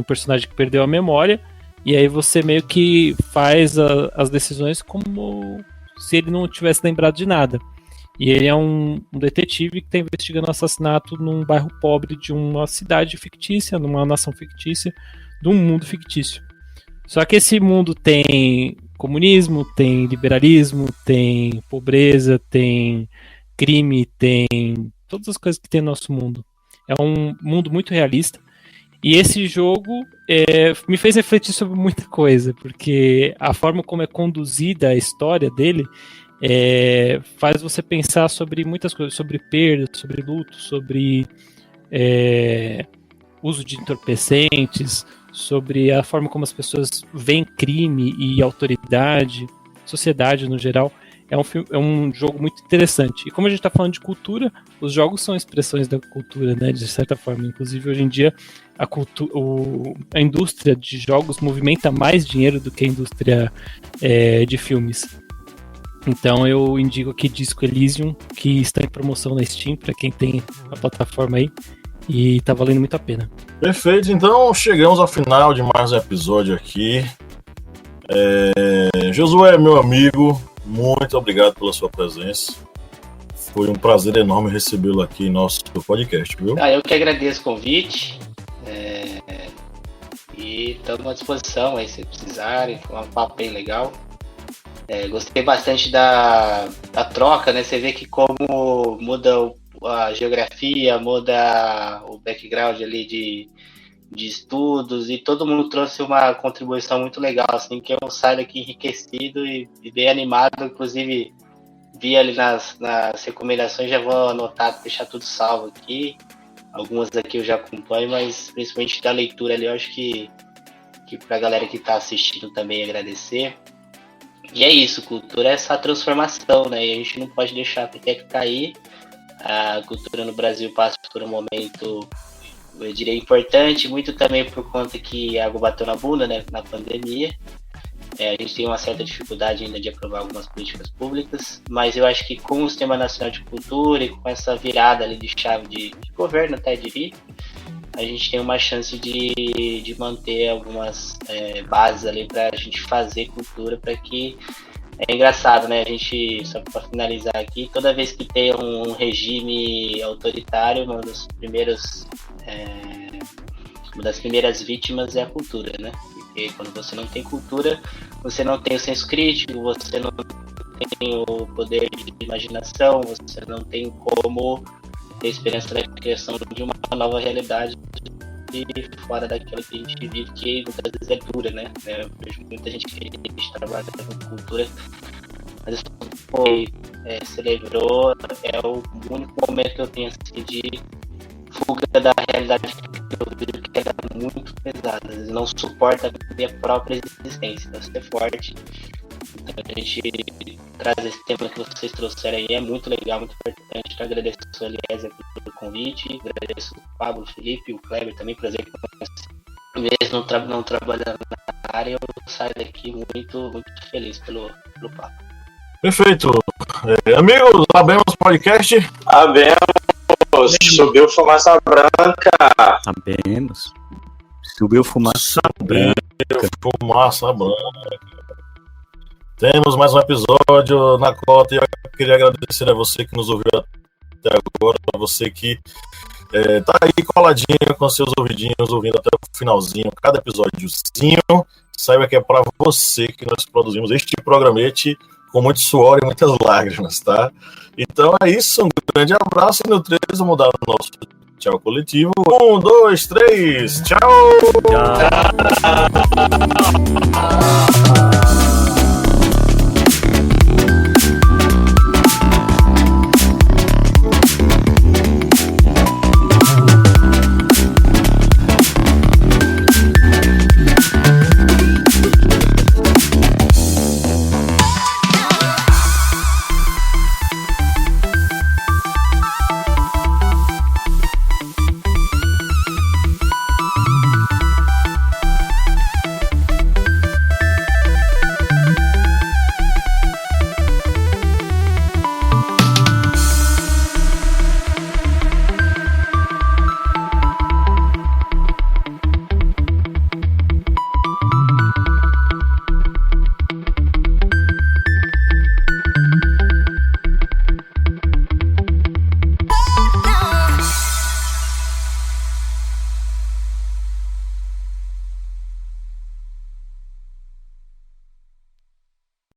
personagem que perdeu a memória, e aí você meio que faz as decisões como se ele não tivesse lembrado de nada. E ele é um detetive que está investigando o assassinato num bairro pobre de uma cidade fictícia, numa nação fictícia, de um mundo fictício. Só que esse mundo tem comunismo, tem liberalismo, tem pobreza, tem crime, tem todas as coisas que tem no nosso mundo. É um mundo muito realista. E esse jogo me fez refletir sobre muita coisa, porque a forma como é conduzida a história dele faz você pensar sobre muitas coisas, sobre perda, sobre luto, sobre uso de entorpecentes, sobre a forma como as pessoas veem crime e autoridade, sociedade no geral. É um jogo muito interessante. E como a gente está falando de cultura, os jogos são expressões da cultura, né, de certa forma. Inclusive, hoje em dia, a indústria de jogos movimenta mais dinheiro do que a indústria de filmes. Então eu indico aqui Disco Elysium, que está em promoção na Steam, para quem tem a plataforma aí, e tá valendo muito a pena. Perfeito, então chegamos ao final de mais um episódio aqui. Josué, meu amigo, muito obrigado pela sua presença. Foi um prazer enorme recebê-lo aqui em nosso podcast, viu? Eu que agradeço o convite. E estamos à disposição aí, se precisarem. Foi um papo bem legal. Gostei bastante da troca, né? Você vê que como muda a geografia, muda o background ali de estudos, e todo mundo trouxe uma contribuição muito legal, assim, que eu saio daqui enriquecido e bem animado. Inclusive, vi ali nas recomendações, já vou anotar, deixar tudo salvo aqui. Algumas aqui eu já acompanho, mas principalmente da leitura ali, eu acho que pra galera que tá assistindo também agradecer. E é isso, cultura é essa transformação, né? E a gente não pode deixar a peteca cair. A cultura no Brasil passa por um momento, eu diria, importante, muito também por conta que a água bateu na bunda, né, na pandemia. A gente tem uma certa dificuldade ainda de aprovar algumas políticas públicas, mas eu acho que com o Sistema Nacional de Cultura e com essa virada ali de chave de governo, até diria, a gente tem uma chance de manter algumas bases ali para a gente fazer cultura, para que... É engraçado, né? A gente, só para finalizar aqui, toda vez que tem um regime autoritário, uma das primeiras vítimas é a cultura, né? Porque quando você não tem cultura, você não tem o senso crítico, você não tem o poder de imaginação, você não tem como ter esperança da criação de uma nova realidade fora daquilo que a gente vive, que muitas vezes é dura, né? Eu vejo muita gente que a gente trabalha com cultura, mas isso foi, celebrou, é o único momento que eu tenho assim, de fuga da realidade que eu vejo, que era muito pesada, às vezes não suporta a minha própria existência, então ser forte. Então a gente traz esse tema que vocês trouxeram aí, é muito legal, muito importante. Então, agradeço a Eliezer pelo convite, agradeço o Pablo, o Felipe, o Kleber também, prazer que eu mesmo não trabalhando na área, eu saio daqui muito, muito feliz pelo papo. Perfeito. Amigos, abemos o podcast. Abemos. Subiu fumaça branca. Sabemos. Subiu fumaça branca. Fumaça branca. Temos mais um episódio na cota e eu queria agradecer a você que nos ouviu até agora, a você que tá aí coladinho com seus ouvidinhos, ouvindo até o finalzinho, cada episódiozinho. Saiba que é para você que nós produzimos este programete com muito suor e muitas lágrimas, tá? Então é isso, um grande abraço e no 3 vamos dar o nosso tchau coletivo. 1, 2, 3, tchau! Tchau!